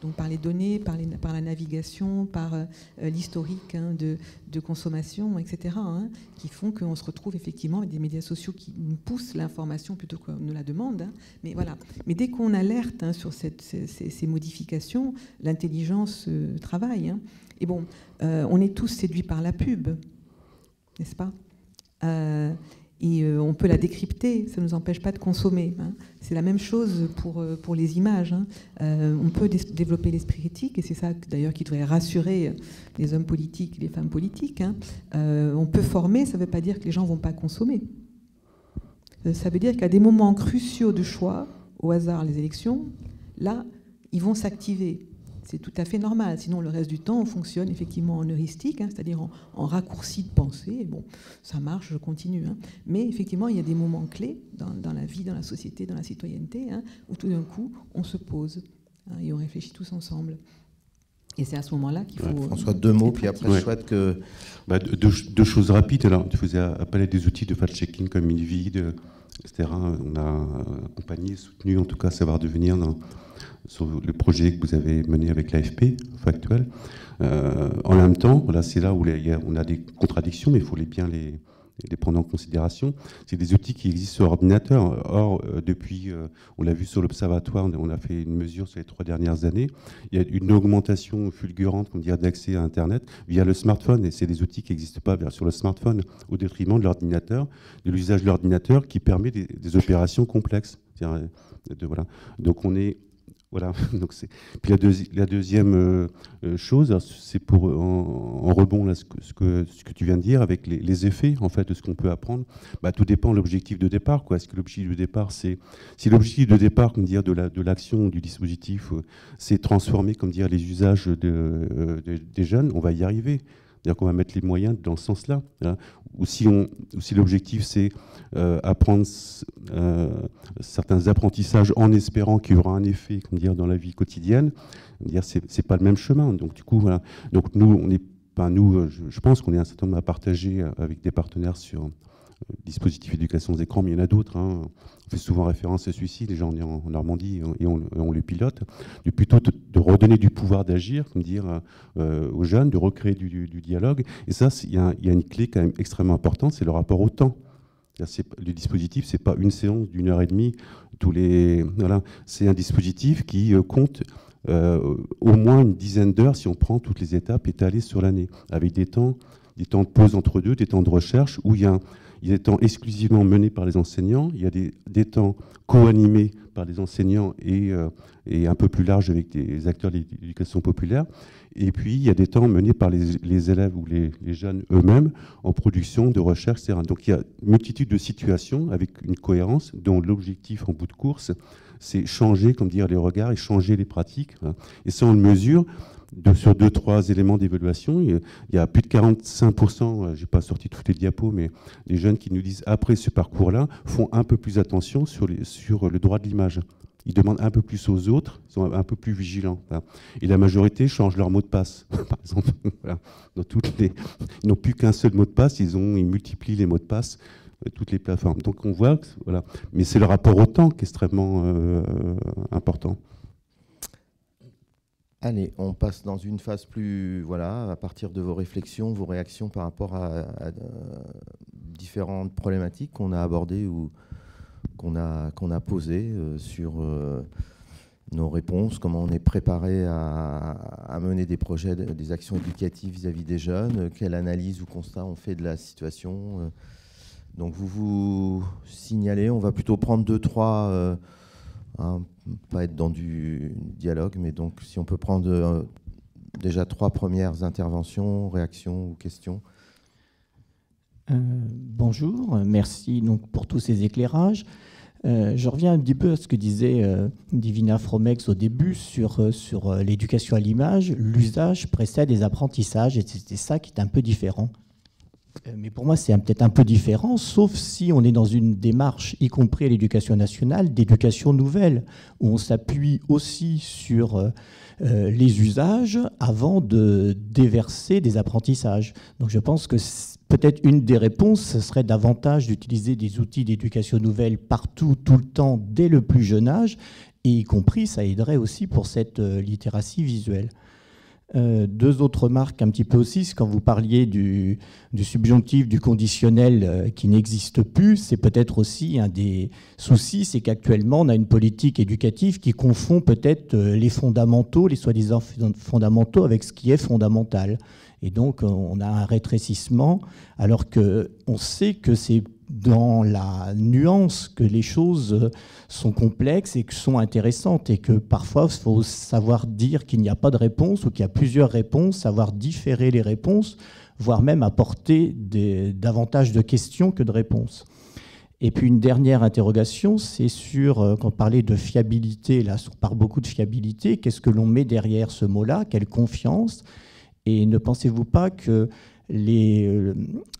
donc par les données, par la navigation, par l'historique de consommation, etc., qui font qu'on se retrouve effectivement avec des médias sociaux qui nous poussent l'information plutôt qu'on ne la demande. Mais voilà. Mais dès qu'on alerte sur ces modifications, l'intelligence travaille. Et bon, on est tous séduits par la pub, n'est-ce pas ? Et on peut la décrypter, ça ne nous empêche pas de consommer. C'est la même chose pour les images. On peut développer l'esprit critique, et c'est ça d'ailleurs qui devrait rassurer les hommes politiques, les femmes politiques. On peut former, ça ne veut pas dire que les gens ne vont pas consommer. Ça veut dire qu'à des moments cruciaux de choix, au hasard les élections, là, ils vont s'activer. C'est tout à fait normal. Sinon, le reste du temps, on fonctionne effectivement en heuristique, c'est-à-dire en raccourci de pensée. Et bon, ça marche, je continue. Mais effectivement, il y a des moments clés dans la vie, dans la société, dans la citoyenneté, où tout d'un coup, on se pose et on réfléchit tous ensemble. Et c'est à ce moment-là qu'il faut... François, 2 mots, puis après, je souhaite que... Deux choses rapides. Alors, tu faisais appel à des outils de fact-checking comme InVid, etc. On a accompagné, soutenu, en tout cas, Savoir Devenir sur le projet que vous avez mené avec l'AFP, Factuel. En même temps, là, c'est là où on a des contradictions, mais il faut bien les prendre en considération. C'est des outils qui existent sur ordinateur. Or, depuis, on l'a vu sur l'Observatoire, on a fait une mesure sur les 3 dernières années, il y a une augmentation fulgurante, d'accès à Internet via le smartphone, et c'est des outils qui n'existent pas sur le smartphone, au détriment de l'ordinateur, de l'usage de l'ordinateur qui permet des opérations complexes. Voilà. Donc, on est... Voilà. Donc puis la deuxième chose, c'est pour en rebond là, ce que tu viens de dire avec les effets en fait de ce qu'on peut apprendre. Tout dépend de l'objectif de départ. Est-ce que l'objectif de départ, si l'objectif de départ, de l'action du dispositif, c'est transformer, les usages des jeunes, on va y arriver. C'est-à-dire qu'on va mettre les moyens dans ce sens-là. Ou si l'objectif, c'est apprendre certains apprentissages en espérant qu'il y aura un effet dans la vie quotidienne, c'est pas le même chemin. Donc, du coup, voilà. Donc, nous, je pense qu'on est un certain nombre à partager avec des partenaires sur dispositifs d'éducation aux écrans, mais il y en a d'autres. On fait souvent référence à celui-ci, déjà on est en Normandie et on les pilote, plutôt de redonner du pouvoir d'agir, aux jeunes, de recréer du dialogue. Et ça, il y a une clé quand même extrêmement importante, c'est le rapport au temps. Le dispositif, c'est pas une séance d'1 heure et demie voilà. C'est un dispositif qui compte au moins une dizaine d'heures si on prend toutes les étapes étalées sur l'année, avec des temps de pause entre deux, des temps de recherche où il y a des temps exclusivement menés par les enseignants, il y a des temps co-animés par les enseignants et un peu plus large avec des acteurs de l'éducation populaire. Et puis, il y a des temps menés par les élèves ou les jeunes eux-mêmes en production de recherche, etc. Donc, il y a une multitude de situations avec une cohérence dont l'objectif en bout de course, c'est changer, les regards et changer les pratiques. Et ça, on le mesure sur 2-3 éléments d'évaluation. Il y a plus de 45%, je n'ai pas sorti toutes les diapos, mais les jeunes qui nous disent, après ce parcours-là, font un peu plus attention sur le droit de l'image. Ils demandent un peu plus aux autres, ils sont un peu plus vigilants. Voilà. Et la majorité change leur mot de passe, par exemple. Voilà. Ils n'ont plus qu'un seul mot de passe, ils multiplient les mots de passe, toutes les plateformes. Donc on voit, voilà. Mais c'est le rapport au temps qui est extrêmement important. Allez, on passe dans une phase plus, à partir de vos réflexions, vos réactions par rapport à différentes problématiques qu'on a abordées ou qu'on a posées sur nos réponses, comment on est préparé à mener des projets, des actions éducatives vis-à-vis des jeunes, quelle analyse ou constat on fait de la situation. Donc vous signalez, on va plutôt prendre 2-3... pas être dans du dialogue, mais donc si on peut prendre déjà 3 premières interventions, réactions ou questions. Bonjour, merci donc pour tous ces éclairages. Je reviens un petit peu à ce que disait Divina Fromex au début sur l'éducation à l'image. L'usage précède les apprentissages et c'était ça qui est un peu différent. Mais pour moi, c'est peut-être un peu différent, sauf si on est dans une démarche, y compris à l'éducation nationale, d'éducation nouvelle, où on s'appuie aussi sur les usages avant de déverser des apprentissages. Donc je pense que peut-être une des réponses, ce serait davantage d'utiliser des outils d'éducation nouvelle partout, tout le temps, dès le plus jeune âge, et y compris, ça aiderait aussi pour cette littératie visuelle. Deux autres remarques un petit peu aussi, c'est quand vous parliez du subjonctif, du conditionnel qui n'existe plus, c'est peut-être aussi un des soucis, c'est qu'actuellement on a une politique éducative qui confond peut-être les fondamentaux, les soi-disant fondamentaux avec ce qui est fondamental. Et donc on a un rétrécissement, alors qu'on sait que c'est dans la nuance que les choses sont complexes et que sont intéressantes, et que parfois il faut savoir dire qu'il n'y a pas de réponse ou qu'il y a plusieurs réponses, savoir différer les réponses, voire même apporter davantage de questions que de réponses. Et puis une dernière interrogation, c'est sur, quand on parlait de fiabilité, là on parle beaucoup de fiabilité, qu'est-ce que l'on met derrière ce mot-là, quelle confiance? Et ne pensez-vous pas que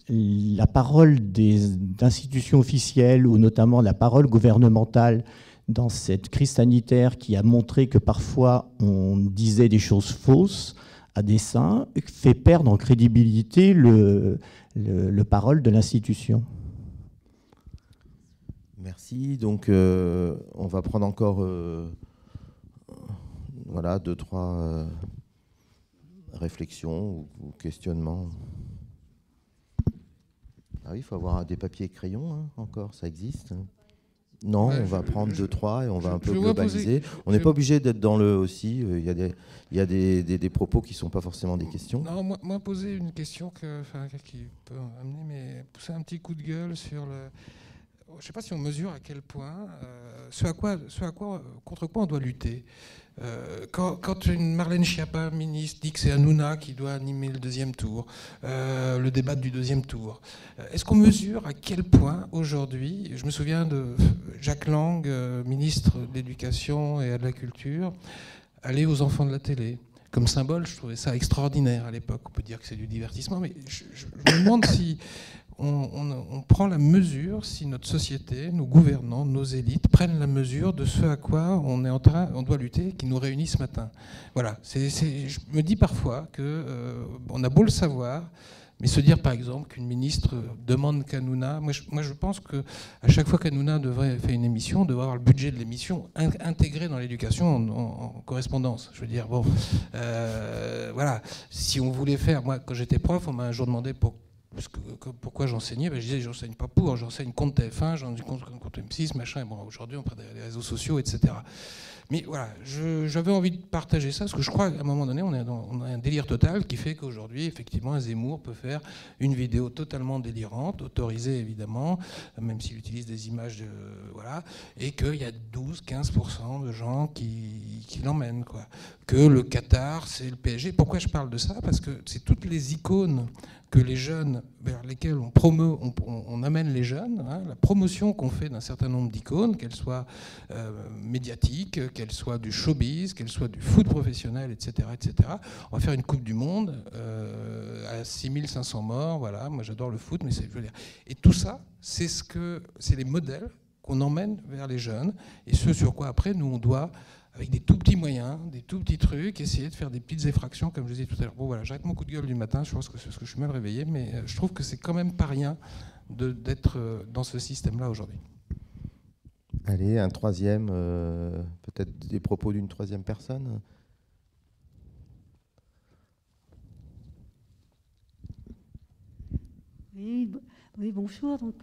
la parole d'institutions officielles, ou notamment la parole gouvernementale dans cette crise sanitaire qui a montré que parfois on disait des choses fausses à dessein, fait perdre en crédibilité le parole de l'institution? Merci. Donc on va prendre encore voilà, 2-3 réflexions ou questionnements. Ah oui, il faut avoir des papiers et crayons, hein, encore, ça existe. Non, ouais, on va prendre 2-3 et on va un peu globaliser. On n'est pas obligé d'être dans le aussi. Il y a des propos qui ne sont pas forcément des questions. Non, moi poser une question qui peut amener, mais pousser un petit coup de gueule sur le... Je ne sais pas si on mesure à quel point, contre quoi on doit lutter. Quand une Marlène Schiappa, ministre, dit que c'est Hanouna qui doit animer le deuxième tour, le débat du deuxième tour, est-ce qu'on mesure à quel point aujourd'hui, je me souviens de Jacques Lang, ministre de l'Éducation et de la Culture, aller aux enfants de la télé. Comme symbole, je trouvais ça extraordinaire à l'époque. On peut dire que c'est du divertissement, mais je me demande si on prend la mesure, si notre société, nos gouvernants, nos élites prennent la mesure de ce à quoi on doit lutter, qui nous réunit ce matin. Voilà. Je me dis parfois qu'on a beau le savoir, mais se dire par exemple qu'une ministre demande qu'Hanouna, moi je pense qu'à chaque fois qu'Hanouna devrait faire une émission, on devrait avoir le budget de l'émission intégré dans l'éducation en correspondance. Je veux dire, bon, voilà, si on voulait faire, moi quand j'étais prof, on m'a un jour demandé pourquoi j'enseignais, je disais j'enseigne pas j'enseigne compte TF1, j'enseigne compte M6, machin, et bon, aujourd'hui on prend des réseaux sociaux, etc. Mais voilà, j'avais envie de partager ça, parce que je crois qu'à un moment donné, on a un délire total qui fait qu'aujourd'hui, effectivement, un Zemmour peut faire une vidéo totalement délirante, autorisée évidemment, même s'il utilise des images, voilà, et qu'il y a 12-15% de gens qui l'emmènent, quoi. Que le Qatar, c'est le PSG. Pourquoi je parle de ça? Parce que c'est toutes les icônes que les jeunes, vers lesquels on amène les jeunes, hein, la promotion qu'on fait d'un certain nombre d'icônes, qu'elles soient médiatiques, qu'elles soient du showbiz, qu'elles soient du foot professionnel, etc., etc. On va faire une Coupe du Monde à 6500 morts, voilà, moi j'adore le foot, mais je veux dire. Et tout ça, c'est les modèles qu'on emmène vers les jeunes, et ce sur quoi après, nous, on doit, avec des tout petits moyens, des tout petits trucs, essayer de faire des petites effractions, comme je disais tout à l'heure. Bon voilà, j'arrête mon coup de gueule du matin, je pense que c'est parce que je suis mal réveillé, mais je trouve que c'est quand même pas rien d'être dans ce système-là aujourd'hui. Allez, un troisième, peut-être des propos d'une troisième personne. Oui, bonjour. Donc,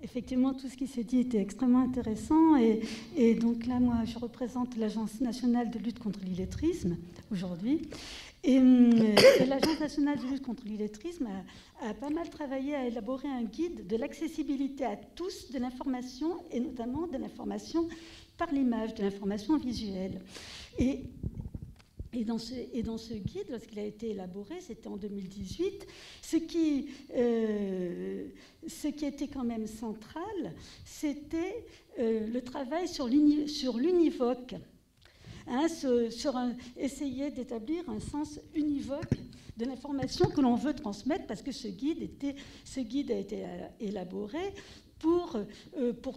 effectivement, tout ce qui s'est dit était extrêmement intéressant. Et donc là, moi, je représente l'Agence nationale de lutte contre l'illettrisme aujourd'hui. Et l'Agence nationale de lutte contre l'illettrisme a pas mal travaillé à élaborer un guide de l'accessibilité à tous de l'information, et notamment de l'information par l'image, de l'information visuelle. Et dans ce guide, lorsqu'il a été élaboré, c'était en 2018, ce qui était quand même central, c'était le travail sur l'univoque. Hein, essayer d'établir un sens univoque de l'information que l'on veut transmettre, parce que ce guide a été élaboré pour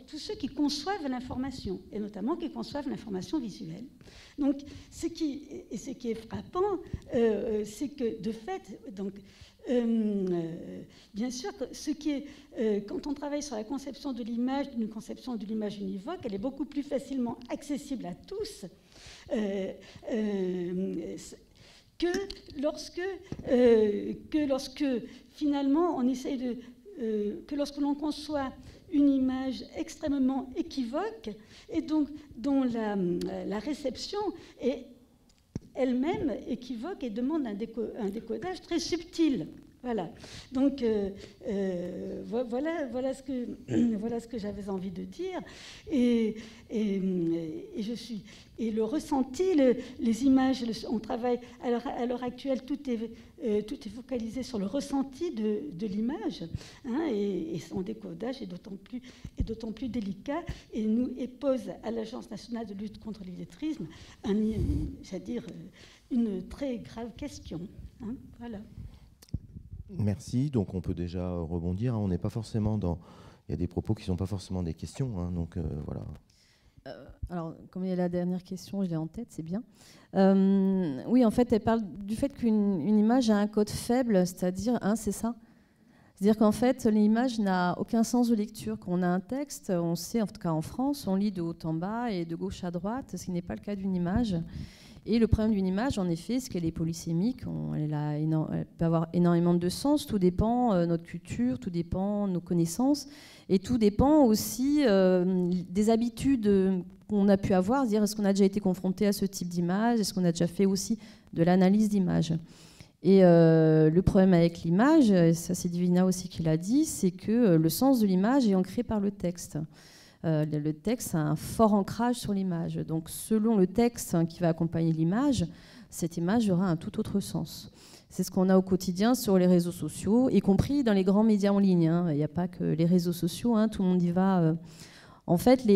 tous ceux qui conçoivent l'information, et notamment qui conçoivent l'information visuelle. Donc, ce qui est frappant, c'est que, de fait, donc, bien sûr, quand on travaille sur la conception de l'image, une conception de l'image univoque, elle est beaucoup plus facilement accessible à tous que lorsque finalement on essaye que lorsque l'on conçoit une image extrêmement équivoque et donc dont la réception est elle-même équivoque et demande un décodage très subtil. Voilà. Donc voilà ce que j'avais envie de dire. Et le ressenti, les images, on travaille à l'heure actuelle, tout est focalisé sur le ressenti de l'image, hein, et son décodage est d'autant plus délicat et pose à l'Agence nationale de lutte contre l'illettrisme une très grave question. Hein, voilà. Merci. Donc on peut déjà rebondir. On n'est pas forcément dans... Il y a des propos qui ne sont pas forcément des questions. Hein, donc voilà. Alors, comme il y a la dernière question, je l'ai en tête, c'est bien. Oui, en fait, elle parle du fait qu'une image a un code faible, c'est-à-dire, c'est ça. C'est-à-dire qu'en fait, l'image n'a aucun sens de lecture. Quand on a un texte, on sait, en tout cas en France, on lit de haut en bas et de gauche à droite, ce qui n'est pas le cas d'une image. Et le problème d'une image, en effet, c'est qu'elle est polysémique, elle peut avoir énormément de sens, tout dépend de notre culture, tout dépend de nos connaissances, et tout dépend aussi des habitudes qu'on a pu avoir, c'est-à-dire est-ce qu'on a déjà été confronté à ce type d'image, est-ce qu'on a déjà fait aussi de l'analyse d'image. Et le problème avec l'image, et ça c'est Divina aussi qui l'a dit, c'est que le sens de l'image est ancré par le texte. Le texte a un fort ancrage sur l'image. Donc, selon le texte qui va accompagner l'image, cette image aura un tout autre sens. C'est ce qu'on a au quotidien sur les réseaux sociaux, y compris dans les grands médias en ligne. Hein. Il n'y a pas que les réseaux sociaux, hein, tout le monde y va. En fait,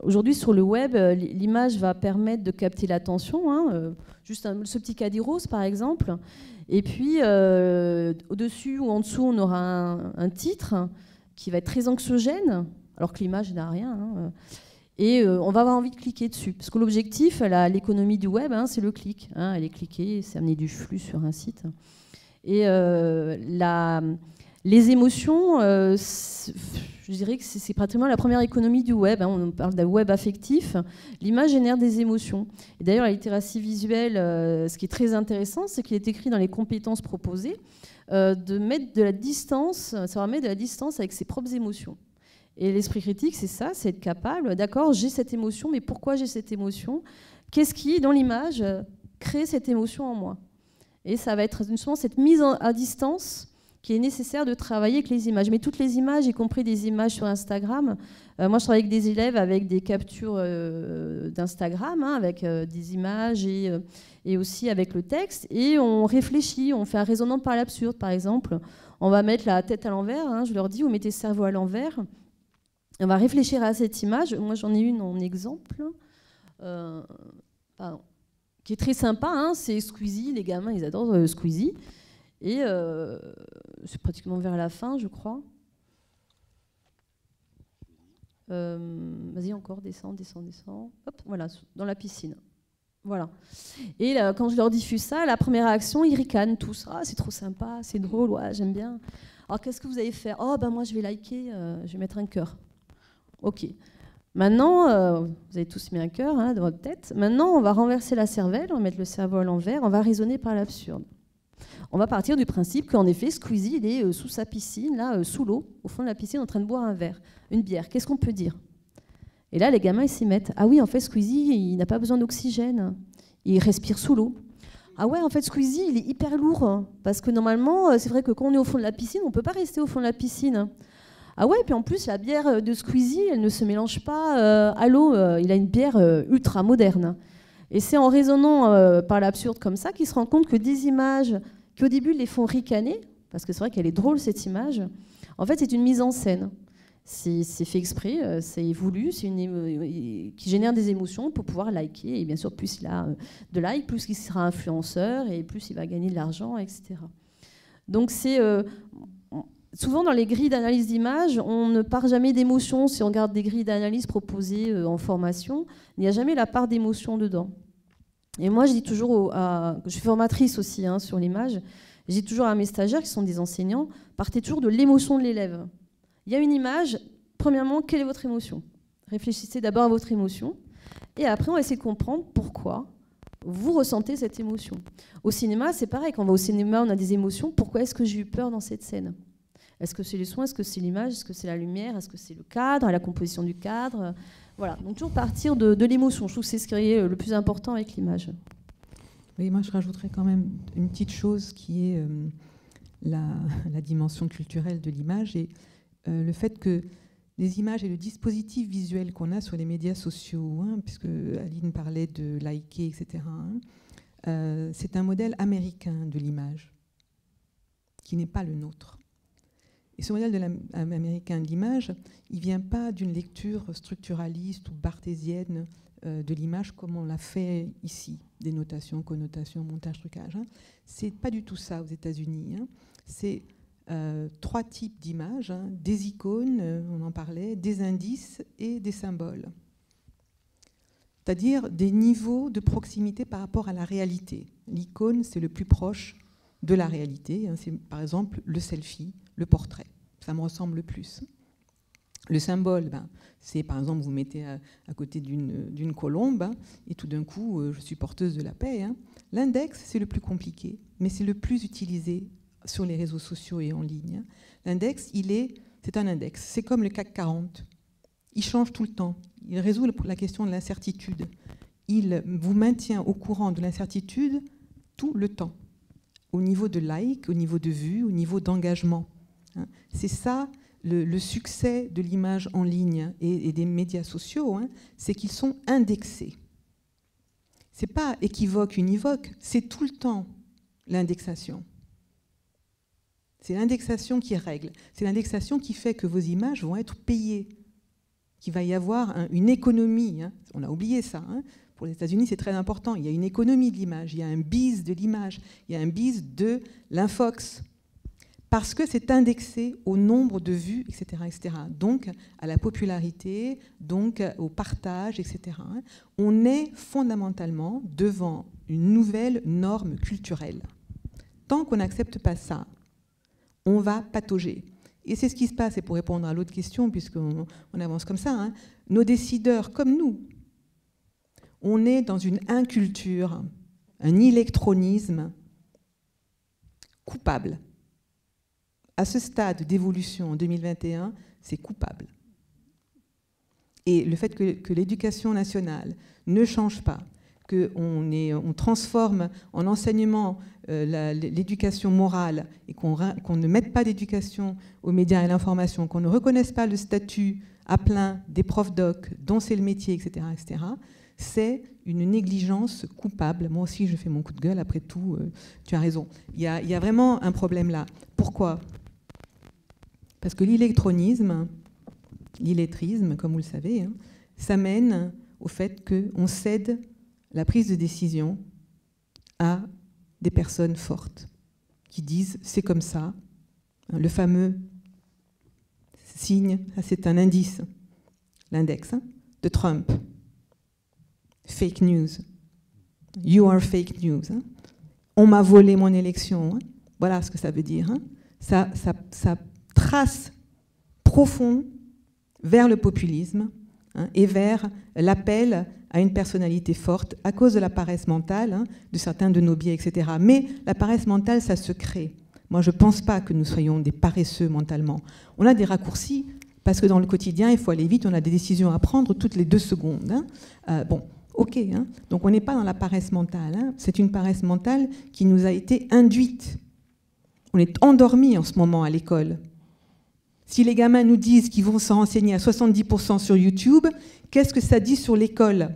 aujourd'hui, sur le web, l'image va permettre de capter l'attention. Hein, juste ce petit caddie rose, par exemple. Et puis, au-dessus ou en dessous, on aura un titre qui va être très anxiogène, alors que l'image n'a rien. Hein. Et on va avoir envie de cliquer dessus. Parce que l'objectif, l'économie du web, hein, c'est le clic. Hein, aller cliquer, c'est amener du flux sur un site. Et les émotions, je dirais que c'est pratiquement la première économie du web. Hein. On parle d'un web affectif. L'image génère des émotions. Et d'ailleurs, la littératie visuelle, ce qui est très intéressant, c'est qu'il est écrit dans les compétences proposées de mettre de la distance, ça va mettre de la distance avec ses propres émotions. Et l'esprit critique, c'est ça, c'est être capable, d'accord, j'ai cette émotion, mais pourquoi j'ai cette émotion? Qu'est-ce qui, dans l'image, crée cette émotion en moi? Et ça va être justement cette mise à distance qui est nécessaire de travailler avec les images. Mais toutes les images, y compris des images sur Instagram, moi je travaille avec des élèves avec des captures d'Instagram, hein, avec des images et aussi avec le texte, et on réfléchit, on fait un raisonnement par l'absurde, par exemple. On va mettre la tête à l'envers, hein, je leur dis, vous mettez le cerveau à l'envers. On va réfléchir à cette image. Moi, j'en ai une en exemple, qui est très sympa. Hein, c'est Squeezie. Les gamins, ils adorent Squeezie. Et c'est pratiquement vers la fin, je crois. Vas-y, encore, descends. Hop, voilà, dans la piscine. Voilà. Et là, quand je leur diffuse ça, la première réaction, ils ricanent tous. Ah, c'est trop sympa, c'est drôle, ouais, j'aime bien. Alors, qu'est-ce que vous allez faire? Oh, ben moi, je vais liker, je vais mettre un cœur. Ok. Maintenant, vous avez tous mis un cœur hein, dans votre tête. Maintenant, on va renverser la cervelle, on va mettre le cerveau à l'envers, on va raisonner par l'absurde. On va partir du principe qu'en effet, Squeezie, il est sous sa piscine, là, sous l'eau, au fond de la piscine, en train de boire un verre, une bière. Qu'est-ce qu'on peut dire? Et là, les gamins, ils s'y mettent. Ah oui, en fait, Squeezie, il n'a pas besoin d'oxygène. Il respire sous l'eau. Ah ouais, en fait, Squeezie, il est hyper lourd. Hein, parce que normalement, c'est vrai que quand on est au fond de la piscine, on ne peut pas rester au fond de la piscine. Ah ouais, puis en plus, la bière de Squeezie, elle ne se mélange pas à l'eau. Il a une bière ultra moderne. Et c'est en raisonnant par l'absurde comme ça qu'il se rend compte que des images qui, au début, les font ricaner, parce que c'est vrai qu'elle est drôle, cette image, en fait, c'est une mise en scène. C'est fait exprès, c'est voulu, qui génère des émotions pour pouvoir liker. Et bien sûr, plus il a de likes, plus il sera influenceur et plus il va gagner de l'argent, etc. Donc c'est souvent dans les grilles d'analyse d'image, on ne part jamais d'émotion. Si on regarde des grilles d'analyse proposées en formation, il n'y a jamais la part d'émotion dedans. Et moi, je dis toujours, je suis formatrice aussi sur l'image, je dis toujours à mes stagiaires qui sont des enseignants, partez toujours de l'émotion de l'élève. Il y a une image, premièrement, quelle est votre émotion? Réfléchissez d'abord à votre émotion, et après on va essayer de comprendre pourquoi vous ressentez cette émotion. Au cinéma, c'est pareil, quand on va au cinéma, on a des émotions, pourquoi est-ce que j'ai eu peur dans cette scène? Est-ce que c'est les sons, est-ce que c'est l'image, est-ce que c'est la lumière, est-ce que c'est le cadre, la composition du cadre? Voilà, donc toujours partir de l'émotion, je trouve que c'est ce qui est le plus important avec l'image. Oui, moi je rajouterais quand même une petite chose qui est la dimension culturelle de l'image et le fait que les images et le dispositif visuel qu'on a sur les médias sociaux, puisque Aline parlait de liker, etc., c'est un modèle américain de l'image qui n'est pas le nôtre. Et ce modèle américain de l'image, il ne vient pas d'une lecture structuraliste ou barthésienne de l'image comme on l'a fait ici, des notations, connotations, montage, trucage. C'est pas du tout ça aux États-Unis. C'est 3 types d'images, des icônes, on en parlait, des indices et des symboles. C'est-à-dire des niveaux de proximité par rapport à la réalité. L'icône, c'est le plus proche de la réalité. C'est par exemple le selfie, le portrait. Ça me ressemble le plus. Le symbole, c'est par exemple, vous mettez à côté d'une colombe et tout d'un coup, je suis porteuse de la paix. L'index, c'est le plus compliqué, mais c'est le plus utilisé sur les réseaux sociaux et en ligne. L'index, c'est un index. C'est comme le CAC 40. Il change tout le temps. Il résout la question de l'incertitude. Il vous maintient au courant de l'incertitude tout le temps, au niveau de like, au niveau de vue, au niveau d'engagement. C'est ça le succès de l'image en ligne et des médias sociaux, c'est qu'ils sont indexés. Ce n'est pas équivoque, univoque, c'est tout le temps l'indexation. C'est l'indexation qui règle. C'est l'indexation qui fait que vos images vont être payées, qu'il va y avoir une économie. On a oublié ça. Pour les États-Unis, c'est très important. Il y a une économie de l'image, il y a un biz de l'image, il y a un biz de l'infox. Parce que c'est indexé au nombre de vues, etc., etc. Donc à la popularité, donc au partage, etc. On est fondamentalement devant une nouvelle norme culturelle. Tant qu'on n'accepte pas ça, on va patauger. Et c'est ce qui se passe, et pour répondre à l'autre question, puisqu'on avance comme ça, nos décideurs, comme nous, on est dans une inculture, un électronisme coupable. À ce stade d'évolution en 2021, c'est coupable. Et le fait que l'éducation nationale ne change pas, qu'on transforme en enseignement l'éducation morale et qu'on ne mette pas d'éducation aux médias et à l'information, qu'on ne reconnaisse pas le statut à plein des profs doc dont c'est le métier, etc., etc., c'est une négligence coupable. Moi aussi, je fais mon coup de gueule, après tout, tu as raison. Il y a vraiment un problème là. Pourquoi ? Parce que l'illectronisme, l'illettrisme, comme vous le savez, ça mène au fait qu'on cède la prise de décision à des personnes fortes qui disent c'est comme ça. Le fameux signe, c'est un indice, l'index de Trump. Fake news. You are fake news. On m'a volé mon élection. Voilà ce que ça veut dire. Ça trace profond vers le populisme et vers l'appel à une personnalité forte à cause de la paresse mentale, de certains de nos biais, etc. Mais la paresse mentale, ça se crée. Moi, je ne pense pas que nous soyons des paresseux mentalement. On a des raccourcis parce que dans le quotidien, il faut aller vite, on a des décisions à prendre toutes les 2 secondes. Bon, ok. Donc on n'est pas dans la paresse mentale. C'est une paresse mentale qui nous a été induite. On est endormis en ce moment à l'école. Si les gamins nous disent qu'ils vont s'en renseigner à 70% sur YouTube, qu'est-ce que ça dit sur l'école ?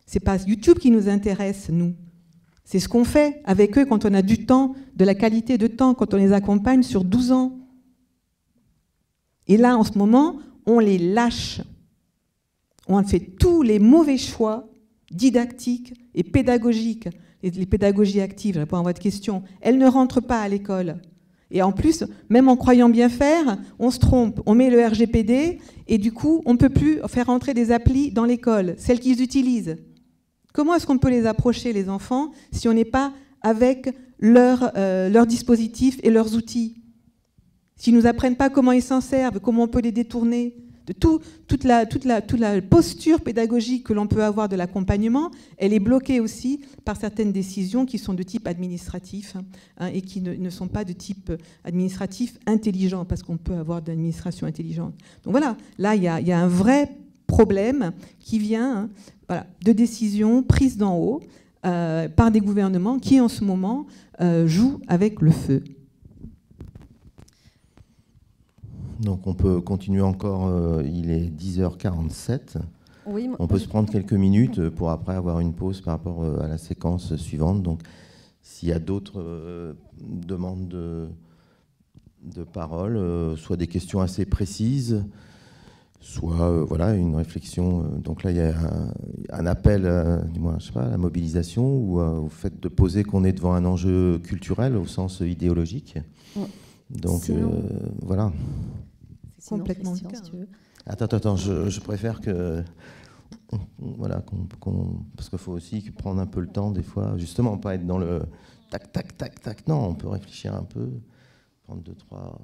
C'est pas YouTube qui nous intéresse, nous. C'est ce qu'on fait avec eux quand on a du temps, de la qualité de temps, quand on les accompagne sur 12 ans. Et là, en ce moment, on les lâche. On fait tous les mauvais choix didactiques et pédagogiques. Les pédagogies actives, je réponds à votre question, elles ne rentrent pas à l'école. Et en plus, même en croyant bien faire, on se trompe. On met le RGPD et du coup, on ne peut plus faire entrer des applis dans l'école, celles qu'ils utilisent. Comment est-ce qu'on peut les approcher, les enfants, si on n'est pas avec leurs dispositifs et leurs outils? S'ils ne nous apprennent pas comment ils s'en servent, comment on peut les détourner, de toute la posture pédagogique que l'on peut avoir de l'accompagnement, elle est bloquée aussi par certaines décisions qui sont de type administratif et qui ne sont pas de type administratif intelligent, parce qu'on peut avoir de l'administration intelligente. Donc voilà, là il y a un vrai problème qui vient de décisions prises d'en haut par des gouvernements qui en ce moment jouent avec le feu. Donc on peut continuer encore, il est 10h47. Oui, on peut se prendre quelques minutes pour après avoir une pause par rapport à la séquence suivante. Donc s'il y a d'autres demandes de parole, soit des questions assez précises, soit voilà, une réflexion. Donc là, il y a un appel, du moins, je sais pas, à la mobilisation ou au fait de poser qu'on est devant un enjeu culturel au sens idéologique. Donc voilà. Complètement. Si tu veux. Attends, je préfère que... Voilà, parce qu'il faut aussi prendre un peu le temps, des fois, justement, pas être dans le tac, tac, tac, tac. Non, on peut réfléchir un peu, prendre 2, 3...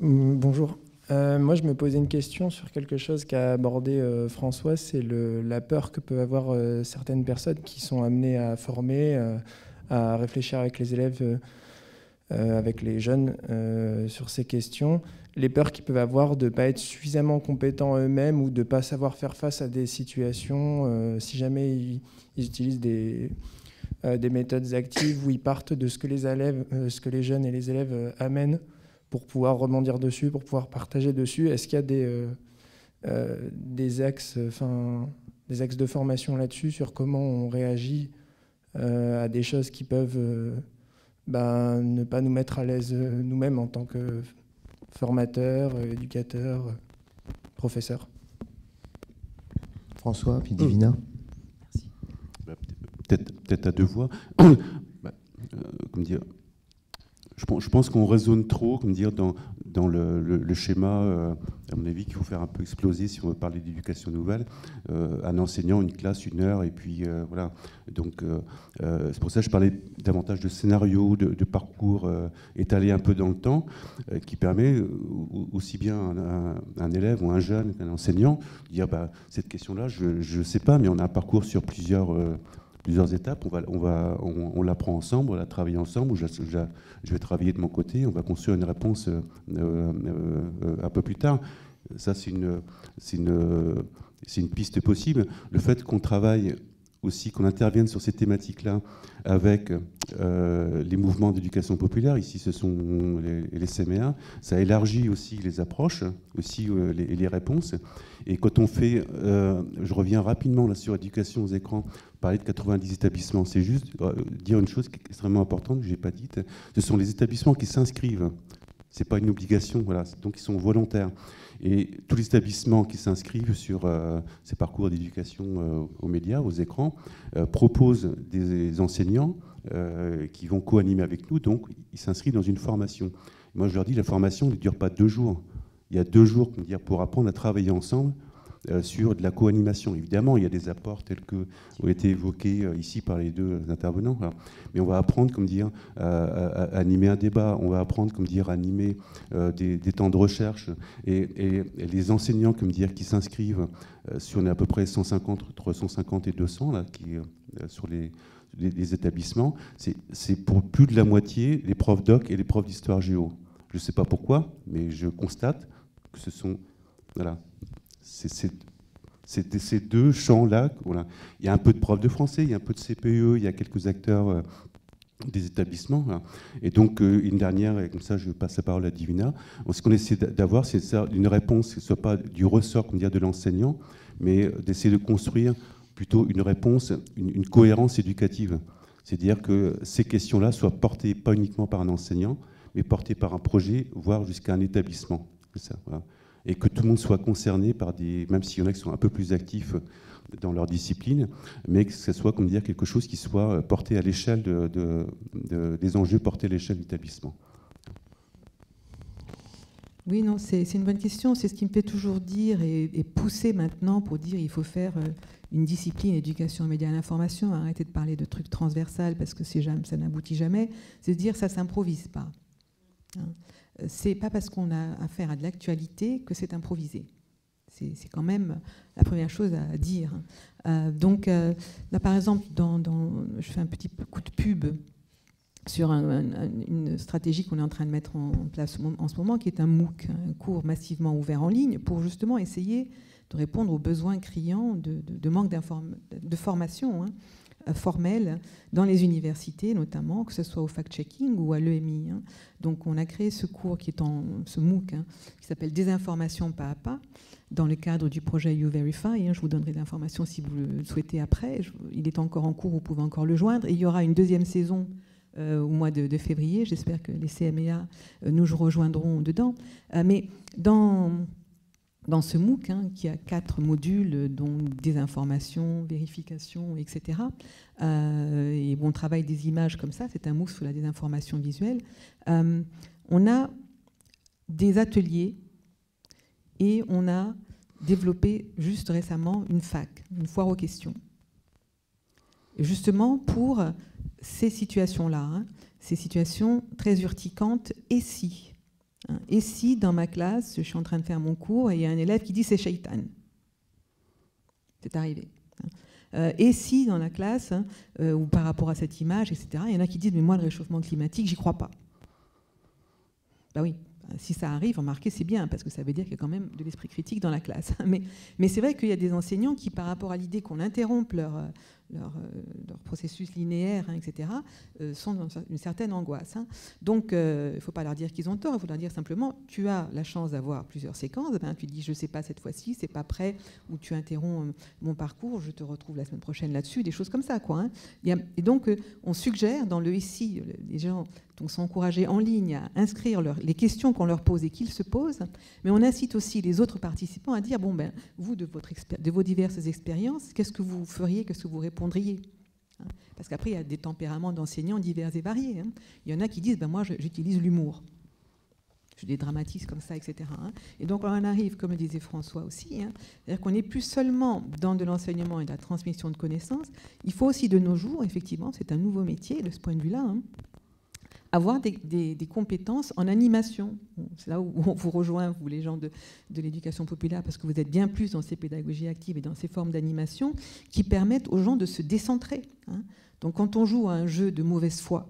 Bonjour. Moi, je me posais une question sur quelque chose qu'a abordé François, c'est la peur que peuvent avoir certaines personnes qui sont amenées à former, à réfléchir avec les élèves, avec les jeunes sur ces questions. Les peurs qu'ils peuvent avoir de ne pas être suffisamment compétents eux-mêmes ou de ne pas savoir faire face à des situations, si jamais ils utilisent des méthodes actives où ils partent de ce que les jeunes et les élèves amènent, pour pouvoir rebondir dessus, pour pouvoir partager dessus. Est-ce qu'il y a des axes de formation là-dessus, sur comment on réagit à des choses qui peuvent ne pas nous mettre à l'aise nous-mêmes en tant que formateurs, éducateurs, professeurs? François, puis Divina. Merci. Peut-être à deux voix. Comment dire, je pense qu'on raisonne trop, comme dire, dans le schéma, à mon avis, qu'il faut faire un peu exploser si on veut parler d'éducation nouvelle. Un enseignant, une classe, 1 heure, et puis voilà. Donc c'est pour ça que je parlais davantage de scénario, de parcours étalé un peu dans le temps, qui permet aussi bien à un élève ou un jeune, un enseignant, de dire cette question-là, je ne sais pas, mais on a un parcours sur plusieurs étapes, on l'apprend ensemble, on la travaille ensemble, je vais travailler de mon côté, on va construire une réponse un peu plus tard. Ça, c'est une piste possible. Le fait qu'on travaille aussi, qu'on intervienne sur ces thématiques-là avec les mouvements d'éducation populaire, ici ce sont les CMA, ça élargit aussi les approches, aussi les réponses. Et quand on fait, je reviens rapidement là sur l'éducation aux écrans, parler de 90 établissements, c'est juste dire une chose qui est extrêmement importante que je n'ai pas dite, ce sont les établissements qui s'inscrivent. Ce n'est pas une obligation, voilà, donc ils sont volontaires. Et tous les établissements qui s'inscrivent sur ces parcours d'éducation aux médias, aux écrans, proposent des enseignants qui vont co-animer avec nous, donc ils s'inscrivent dans une formation. Moi je leur dis, la formation ne dure pas 2 jours. Il y a 2 jours pour apprendre à travailler ensemble sur de la co-animation. Évidemment, il y a des apports tels que ont été évoqués ici par les 2 intervenants. Voilà. Mais on va apprendre, à animer un débat. On va apprendre, à animer des temps de recherche. Et les enseignants, qui s'inscrivent sur, on est à peu près 150, entre 150 et 200 là, sur les établissements, c'est pour plus de la moitié les profs doc et les profs d'histoire géo. Je ne sais pas pourquoi, mais je constate que ce sont... Voilà. C'est ces 2 champs-là. Voilà. Il y a un peu de profs de français, il y a un peu de CPE, il y a quelques acteurs des établissements. Voilà. Et donc, une dernière, et comme ça, je passe la parole à Divina. Ce qu'on essaie d'avoir, c'est une réponse qui ne soit pas du ressort de l'enseignant, mais d'essayer de construire plutôt une réponse, une cohérence éducative. C'est-à-dire que ces questions-là soient portées pas uniquement par un enseignant, mais portées par un projet, voire jusqu'à un établissement. C'est ça, voilà. Et que tout le monde soit concerné par même s'il y en a qui sont un peu plus actifs dans leur discipline, mais que ce soit, comme dire, quelque chose qui soit porté à l'échelle des enjeux portés à l'échelle de l'établissement. Oui, non, c'est une bonne question. C'est ce qui me fait toujours dire et pousser maintenant pour dire qu'il faut faire une discipline éducation aux médias et à l'information, arrêter de parler de trucs transversales parce que ça n'aboutit jamais. C'est de dire ça ne s'improvise pas. C'est pas parce qu'on a affaire à de l'actualité que c'est improvisé. C'est quand même la première chose à dire. Donc, là, par exemple, je fais un petit coup de pub sur une stratégie qu'on est en train de mettre en place en ce moment, qui est un MOOC, un cours massivement ouvert en ligne, pour justement essayer de répondre aux besoins criants de manque de formation formelle dans les universités, notamment, que ce soit au fact-checking ou à l'EMI. Donc on a créé ce cours ce MOOC qui s'appelle Désinformation pas à pas, dans le cadre du projet YouVerify. Je vous donnerai l'information si vous le souhaitez après. Il est encore en cours, vous pouvez encore le joindre. Et il y aura une deuxième saison au mois de février. J'espère que les CMEA nous rejoindront dedans. Mais dans ce MOOC, qui a 4 modules, dont désinformation, vérification, etc., et on travaille des images comme ça, c'est un MOOC sur la désinformation visuelle, on a des ateliers et on a développé juste récemment une FAQ, une foire aux questions, justement pour ces situations-là, ces situations très urticantes. Et si dans ma classe, je suis en train de faire mon cours et il y a un élève qui dit c'est shaitan. C'est arrivé. Et si dans la classe, ou par rapport à cette image, etc., il y en a qui disent mais moi le réchauffement climatique, j'y crois pas. Ben oui, si ça arrive, remarquez, c'est bien, parce que ça veut dire qu'il y a quand même de l'esprit critique dans la classe. Mais c'est vrai qu'il y a des enseignants qui, par rapport à l'idée qu'on interrompe leur processus linéaire, etc., sont dans une certaine angoisse. Donc, il ne faut pas leur dire qu'ils ont tort, il faut leur dire simplement, tu as la chance d'avoir plusieurs séquences, tu dis, je ne sais pas cette fois-ci, c'est pas prêt, ou tu interromps mon parcours, je te retrouve la semaine prochaine là-dessus, des choses comme ça, quoi. Et donc, on suggère dans le SI, les gens sont encouragés en ligne à inscrire les questions qu'on leur pose et qu'ils se posent, mais on incite aussi les autres participants à dire, vous, de vos diverses expériences, qu'est-ce que vous feriez, qu'est-ce que vous répondriez ? Parce qu'après, il y a des tempéraments d'enseignants divers et variés. Il y en a qui disent, moi, j'utilise l'humour. Je dédramatise comme ça, etc. Et donc, on en arrive, comme le disait François aussi, c'est-à-dire qu'on n'est plus seulement dans de l'enseignement et de la transmission de connaissances, il faut aussi de nos jours, effectivement, c'est un nouveau métier de ce point de vue-là, avoir des compétences en animation. C'est là où on vous rejoint, vous, les gens de l'éducation populaire, parce que vous êtes bien plus dans ces pédagogies actives et dans ces formes d'animation qui permettent aux gens de se décentrer. Donc quand on joue à un jeu de mauvaise foi,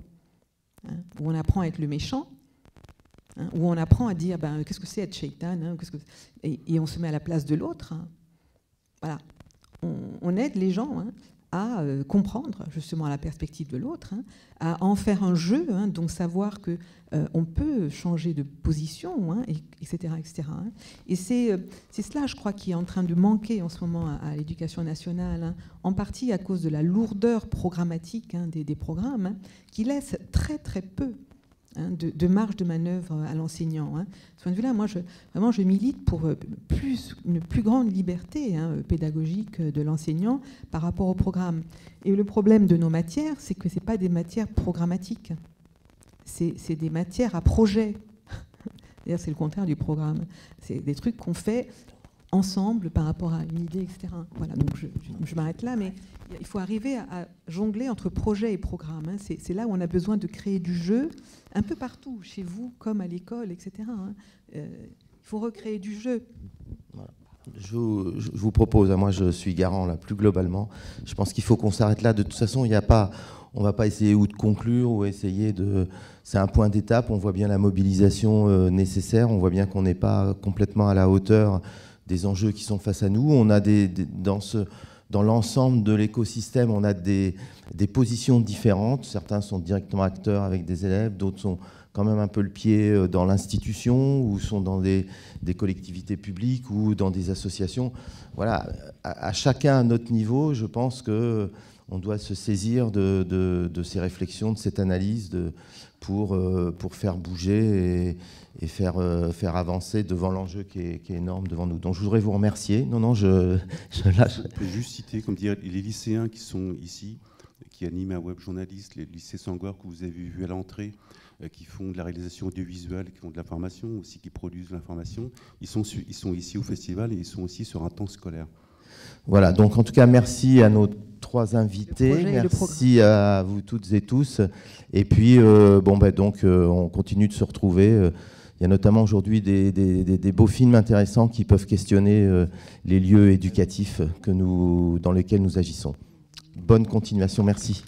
où on apprend à être le méchant, où on apprend à dire qu'est-ce que c'est être shaitan, et on se met à la place de l'autre, voilà. On aide les gens à comprendre justement la perspective de l'autre, à en faire un jeu, donc savoir qu'on peut changer de position, etc. etc. Et c'est cela, je crois, qui est en train de manquer en ce moment à l'éducation nationale, en partie à cause de la lourdeur programmatique des programmes, qui laisse très très peu de marge de manœuvre à l'enseignant. De ce point de vue-là, moi, je milite pour une plus grande liberté pédagogique de l'enseignant par rapport au programme. Et le problème de nos matières, c'est que ce n'est pas des matières programmatiques. C'est des matières à projet. D'ailleurs, c'est le contraire du programme. C'est des trucs qu'on fait ensemble par rapport à une idée, etc. Voilà, donc je m'arrête là, mais il faut arriver à jongler entre projet et programme. C'est là où on a besoin de créer du jeu, un peu partout, chez vous, comme à l'école, etc. Il faut recréer du jeu. Voilà. Je vous propose, moi je suis garant là, plus globalement, je pense qu'il faut qu'on s'arrête là. De toute façon, on ne va pas essayer de conclure ou essayer de... C'est un point d'étape, on voit bien la mobilisation nécessaire, on voit bien qu'on n'est pas complètement à la hauteur des enjeux qui sont face à nous. On a dans l'ensemble de l'écosystème, on a des positions différentes. Certains sont directement acteurs avec des élèves, d'autres sont quand même un peu le pied dans l'institution, ou sont dans des collectivités publiques ou dans des associations. Voilà, à chacun à notre niveau, je pense qu'on doit se saisir de ces réflexions, de cette analyse pour faire bouger et faire avancer devant l'enjeu qui est énorme devant nous. Donc je voudrais vous remercier. Non, je lâche. Je peux juste citer, comme dire, les lycéens qui sont ici, qui animent un web journaliste, les lycées Senghor que vous avez vu à l'entrée, qui font de la réalisation audiovisuelle, qui font de l'information aussi, qui produisent de l'information. Ils sont ici au festival et ils sont aussi sur un temps scolaire. Voilà, donc en tout cas, merci à nos 3 invités, merci à vous toutes et tous. Et puis, on continue de se retrouver. Il y a notamment aujourd'hui des beaux films intéressants qui peuvent questionner les lieux éducatifs dans lesquels nous agissons. Bonne continuation, merci.